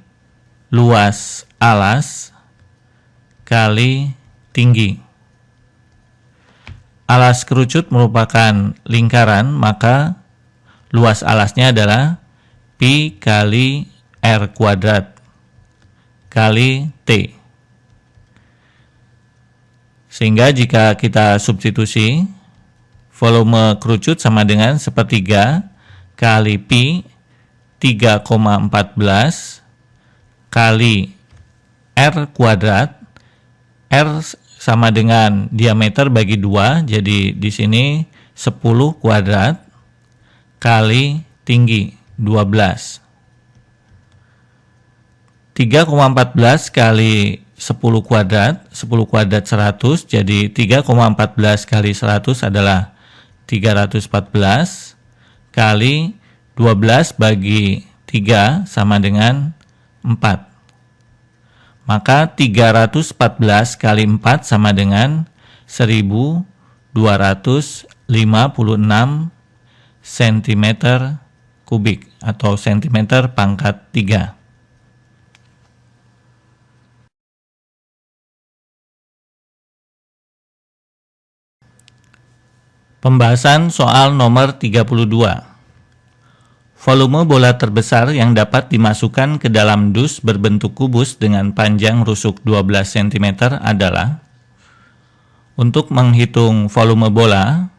luas alas kali tinggi. Alas kerucut merupakan lingkaran, maka luas alasnya adalah pi kali r kuadrat kali t. Sehingga jika kita substitusi, volume kerucut sama dengan 1/3 kali pi 3,14 kali r kuadrat. R sama dengan diameter bagi 2, jadi di sini 10 kuadrat kali tinggi 12. 3,14 kali 10 kuadrat, 10 kuadrat 100, jadi 3,14 kali 100 adalah 314 kali 12 bagi 3 sama dengan 4. Maka 314 kali 4 sama dengan 1256 cm kubik atau cm pangkat 3. Pembahasan soal nomor 32. Volume bola terbesar yang dapat dimasukkan ke dalam dus berbentuk kubus dengan panjang rusuk 12 cm adalah, untuk menghitung volume bola,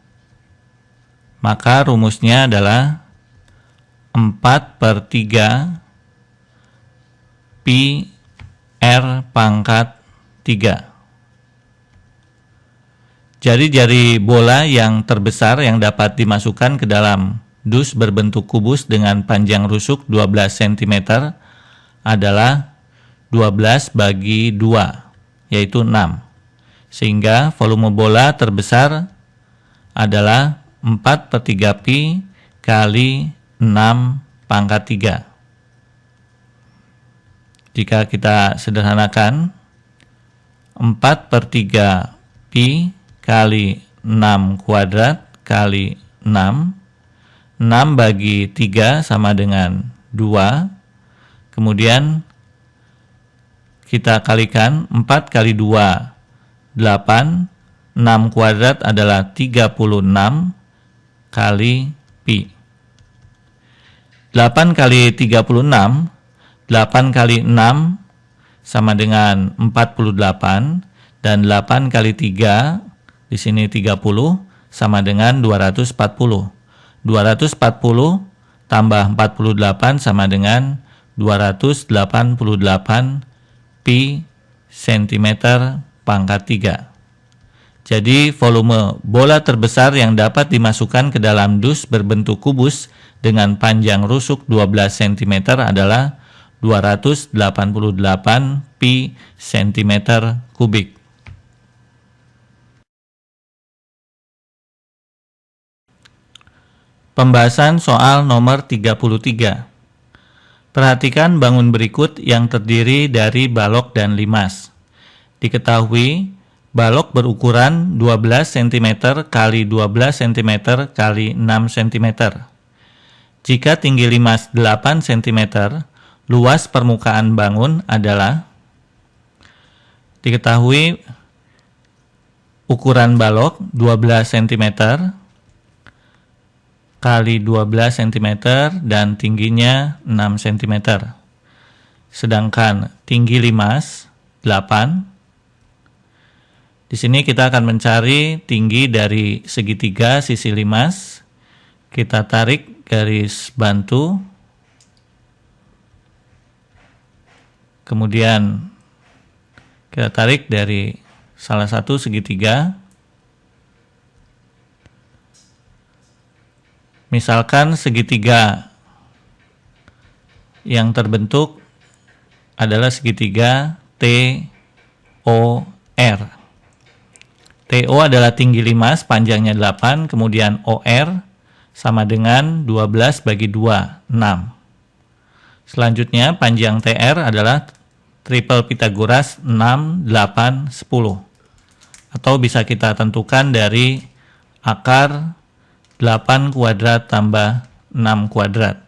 maka rumusnya adalah 4/3 pi r pangkat 3. Jari-jari bola yang terbesar yang dapat dimasukkan ke dalam dus berbentuk kubus dengan panjang rusuk 12 cm adalah 12 bagi 2, yaitu 6. Sehingga volume bola terbesar adalah 4/3 pi kali 6 pangkat 3. Jika kita sederhanakan, 4/3 pi kali 6 kuadrat kali 6, 6 bagi 3 sama dengan 2. Kemudian kita kalikan 4 kali 2, 8. 6 kuadrat adalah 36 kali pi. 8 kali 36, 8 kali 6 sama dengan 48, dan 8 kali 3, di sini 30, sama dengan 240. 240 tambah 48 sama dengan 288 pi cm pangkat 3. Jadi volume bola terbesar yang dapat dimasukkan ke dalam dus berbentuk kubus dengan panjang rusuk 12 cm adalah 288 pi cm kubik. Pembahasan soal nomor 33. Perhatikan bangun berikut yang terdiri dari balok dan limas. Diketahui balok berukuran 12 cm kali 12 cm kali 6 cm. Jika tinggi limas 8 cm, luas permukaan bangun adalah, diketahui ukuran balok 12 cm kali 12 cm dan tingginya 6 cm. Sedangkan tinggi limas 8. Di sini kita akan mencari tinggi dari segitiga sisi limas. Kita tarik garis bantu. Kemudian kita tarik dari salah satu segitiga. Misalkan segitiga yang terbentuk adalah segitiga TOR. TO adalah tinggi 5, panjangnya 8, kemudian OR sama dengan 12 bagi 2, 6. Selanjutnya panjang TR adalah triple Pythagoras 6, 8, 10. Atau bisa kita tentukan dari akar 8 kuadrat tambah 6 kuadrat.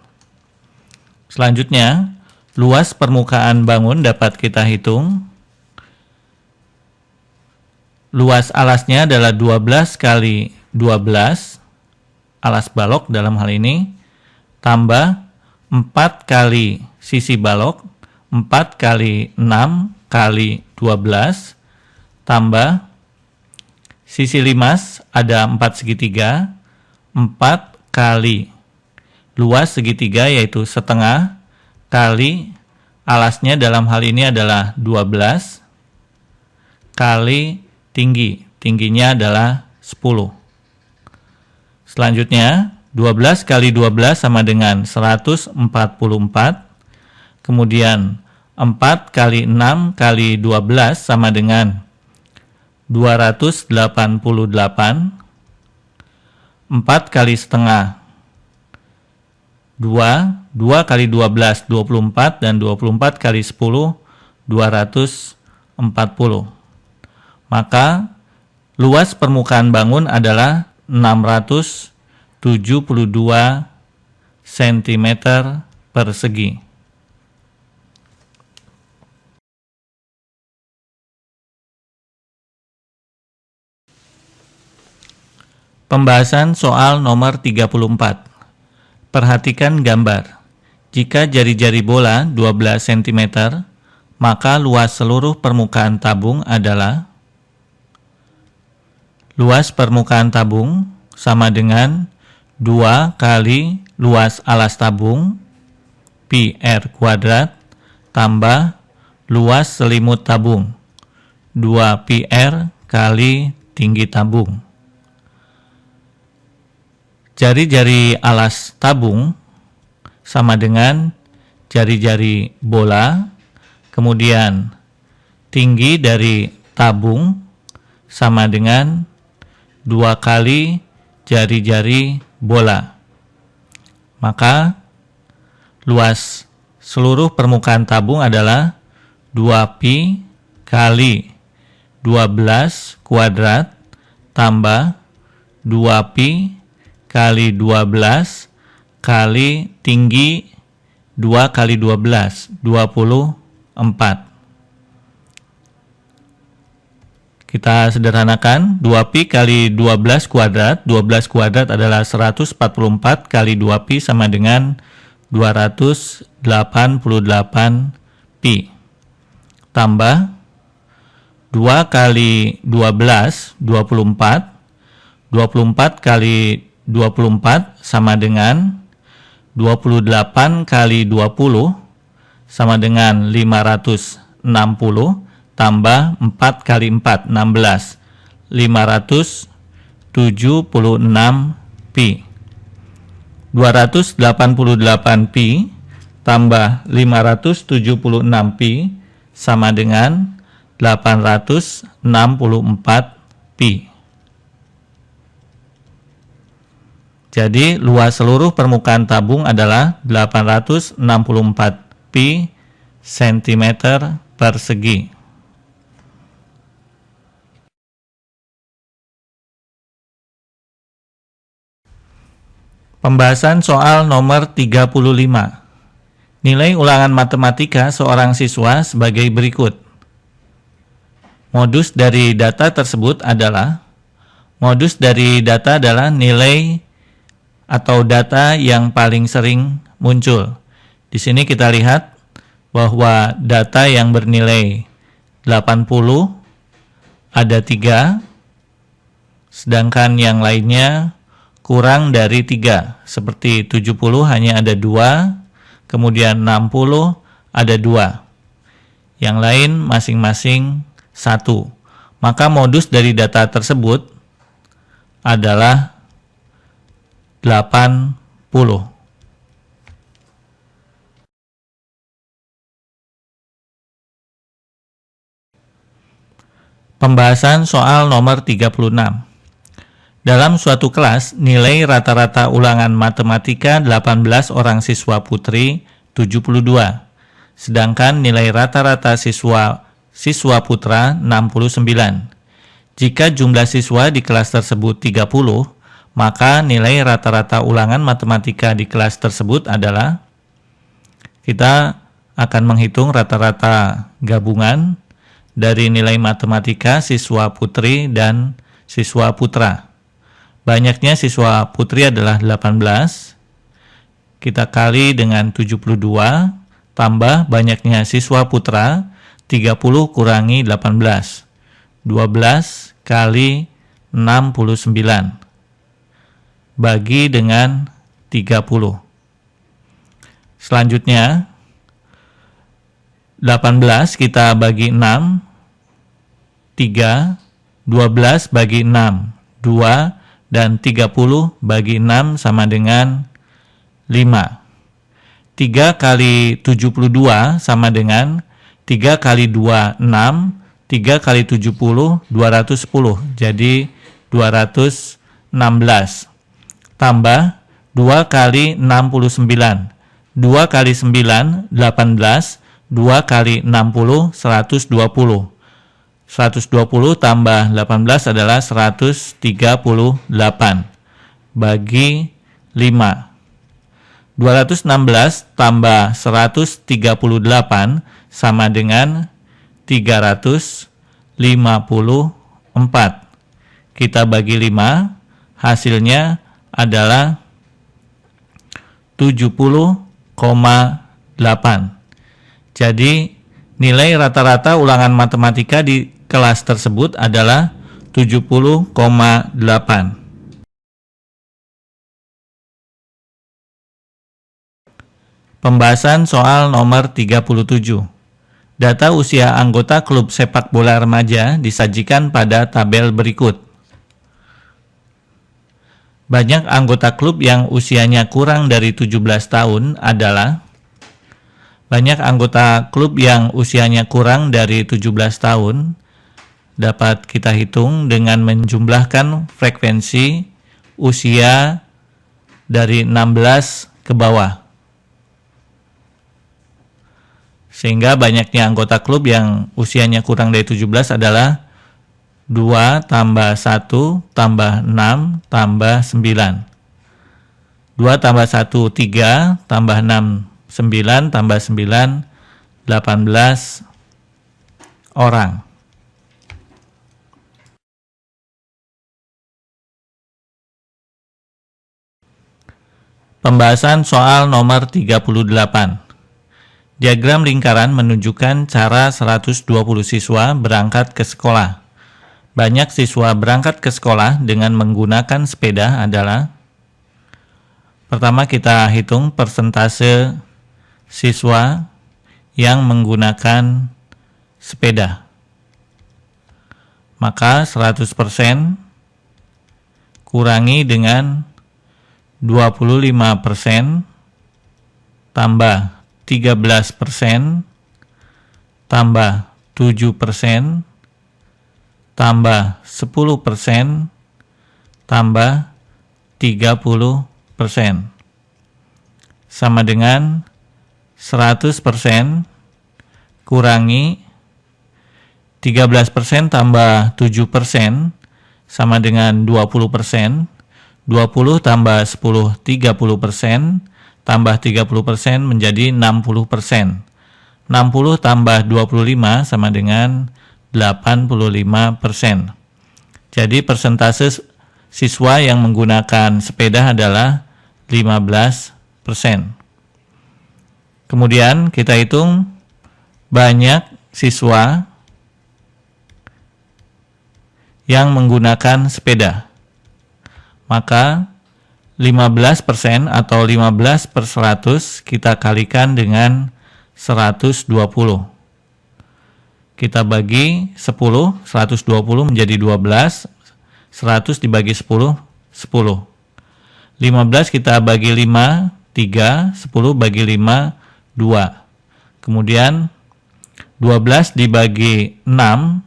Selanjutnya, luas permukaan bangun dapat kita hitung. Luas alasnya adalah 12 kali 12, alas balok dalam hal ini, tambah 4 kali sisi balok, 4 kali 6 kali 12, tambah sisi limas ada 4 segitiga, 4 kali luas segitiga yaitu setengah kali alasnya dalam hal ini adalah 12 kali tingginya adalah 10. Selanjutnya 12 kali 12 sama dengan 144, kemudian 4 kali 6 kali 12 sama dengan 288, 4 kali setengah 2 kali 12 24 dan 24 kali 10 240. Maka luas permukaan bangun adalah 672 cm persegi. Pembahasan soal nomor 34. Perhatikan gambar. Jika jari-jari bola 12 cm, maka luas seluruh permukaan tabung adalah luas permukaan tabung sama dengan 2 kali luas alas tabung pi R kuadrat tambah luas selimut tabung 2 pi R kali tinggi tabung. Jari-jari alas tabung sama dengan jari-jari bola, kemudian tinggi dari tabung sama dengan 2 kali jari-jari bola. Maka luas seluruh permukaan tabung adalah 2pi kali 12 kuadrat tambah 2pi kali 12 kali tinggi 2 kali 12, 24. Kita sederhanakan, 2pi kali 12 kuadrat, 12 kuadrat adalah 144 kali 2pi sama dengan 288 pi. Tambah 2 kali 12, 24, 24 kali 24 sama dengan 28 kali 20 sama dengan 560 tambah 4 kali 4, 16, 576 pi. 288 pi tambah 576 pi sama dengan 864 pi. Jadi luas seluruh permukaan tabung adalah 864 pi cm persegi. Pembahasan soal nomor 35. Nilai ulangan matematika seorang siswa sebagai berikut. Modus dari data tersebut adalah nilai atau data yang paling sering muncul. Di sini kita lihat bahwa data yang bernilai 80 ada 3, sedangkan yang lainnya kurang dari 3. Seperti 70 hanya ada 2, kemudian 60 ada 2. Yang lain masing-masing 1. Maka modus dari data tersebut adalah Pembahasan soal nomor 36. Dalam suatu kelas, nilai rata-rata ulangan matematika 18 orang siswa putri 72, sedangkan nilai rata-rata siswa putra 69. Jika jumlah siswa di kelas tersebut 30, maka nilai rata-rata ulangan matematika di kelas tersebut adalah, kita akan menghitung rata-rata gabungan dari nilai matematika siswa putri dan siswa putra. Banyaknya siswa putri adalah 18, kita kali dengan 72, tambah banyaknya siswa putra, 30 kurangi 18, 12 kali 69, bagi dengan 30. Selanjutnya, 18 kita bagi 6, 3, 12 bagi 6, 2, dan 30 bagi 6 sama dengan 5. 3 kali 72 sama dengan 3 kali 2, 6, 3 kali 70, 210, jadi 216. Tambah 2 kali 69, 2 kali 9, 18, 2 kali 60, 120. 120 tambah 18 adalah 138, bagi 5. 216 tambah 138 sama dengan 354. Kita bagi 5, hasilnya adalah 70,8. Jadi nilai rata-rata ulangan matematika di kelas tersebut adalah 70,8. Pembahasan soal nomor 37. Data usia anggota klub sepak bola remaja disajikan pada tabel berikut. Banyak anggota klub yang usianya kurang dari 17 tahun adalah, banyak anggota klub yang usianya kurang dari 17 tahun dapat kita hitung dengan menjumlahkan frekuensi usia dari 16 ke bawah. Sehingga banyaknya anggota klub yang usianya kurang dari 17 adalah 2 tambah 1 tambah 6 tambah 9. 2 tambah 1, 3, tambah 6, 9, tambah 9, 18 orang. Pembahasan soal nomor 38. Diagram lingkaran menunjukkan cara 120 siswa berangkat ke sekolah. Banyak siswa berangkat ke sekolah dengan menggunakan sepeda adalah, pertama kita hitung persentase siswa yang menggunakan sepeda. Maka 100% kurangi dengan 25% tambah 13% tambah 7% tambah 10% tambah 30% sama dengan 100% kurangi 13% tambah 7% sama dengan 20%. 20 tambah 10, 30%, tambah 30% menjadi 60%. 60 tambah 25 sama dengan 85%. Jadi persentase siswa yang menggunakan sepeda adalah 15%. Kemudian kita hitung banyak siswa yang menggunakan sepeda. Maka 15% atau 15 per 100 kita kalikan dengan 120. Kita bagi 10, 120 menjadi 12, 100 dibagi 10, 10. 15 kita bagi 5, 3, 10 bagi 5, 2. Kemudian 12 dibagi 6,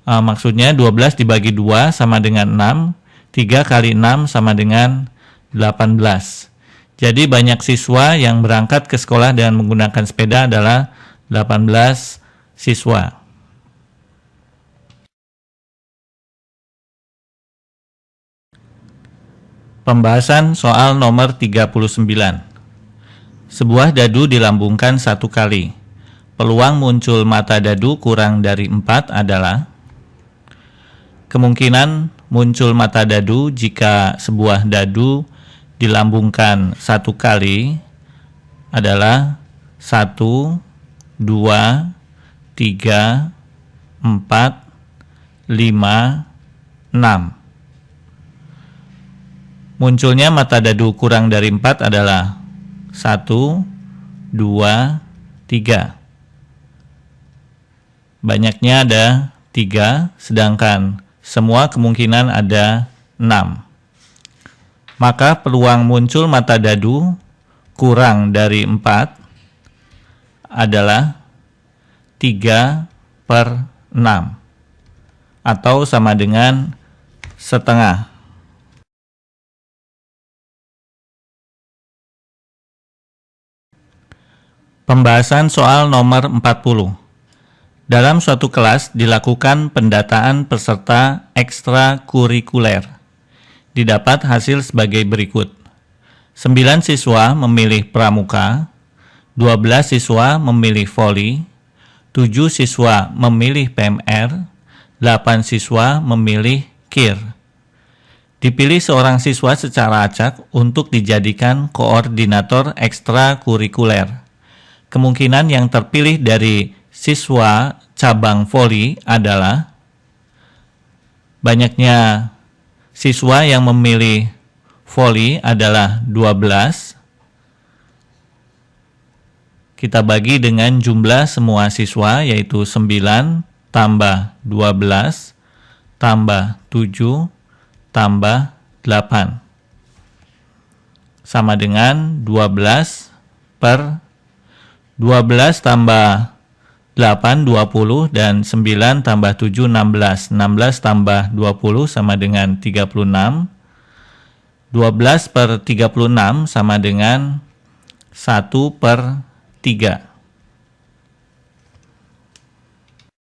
maksudnya 12 dibagi 2 sama dengan 6, 3 kali 6 sama dengan 18. Jadi banyak siswa yang berangkat ke sekolah dengan menggunakan sepeda adalah 18 siswa. Pembahasan soal nomor 39. Sebuah dadu dilambungkan 1 kali. Peluang muncul mata dadu kurang dari 4 adalah: kemungkinan muncul mata dadu jika sebuah dadu dilambungkan 1 kali adalah 1, 2, 3, 4, 5, 6. Munculnya mata dadu kurang dari 4 adalah 1, 2, 3. Banyaknya ada 3, sedangkan semua kemungkinan ada 6. Maka peluang muncul mata dadu kurang dari 4 adalah 3/6 atau sama dengan setengah. Pembahasan soal nomor 40. Dalam suatu kelas dilakukan pendataan peserta ekstrakurikuler. Didapat hasil sebagai berikut. 9 siswa memilih pramuka, 12 siswa memilih voli, 7 siswa memilih PMR, 8 siswa memilih KIR. Dipilih seorang siswa secara acak untuk dijadikan koordinator ekstrakurikuler. Kemungkinan yang terpilih dari siswa cabang voli adalah: banyaknya siswa yang memilih voli adalah 12. Kita bagi dengan jumlah semua siswa, yaitu 9 tambah 12 tambah 7 tambah 8 sama dengan 12 per 12 tambah 8, 20, dan 9 tambah 7, 16. 16 tambah 20 sama dengan 36. 12 per 36 sama dengan 1/3.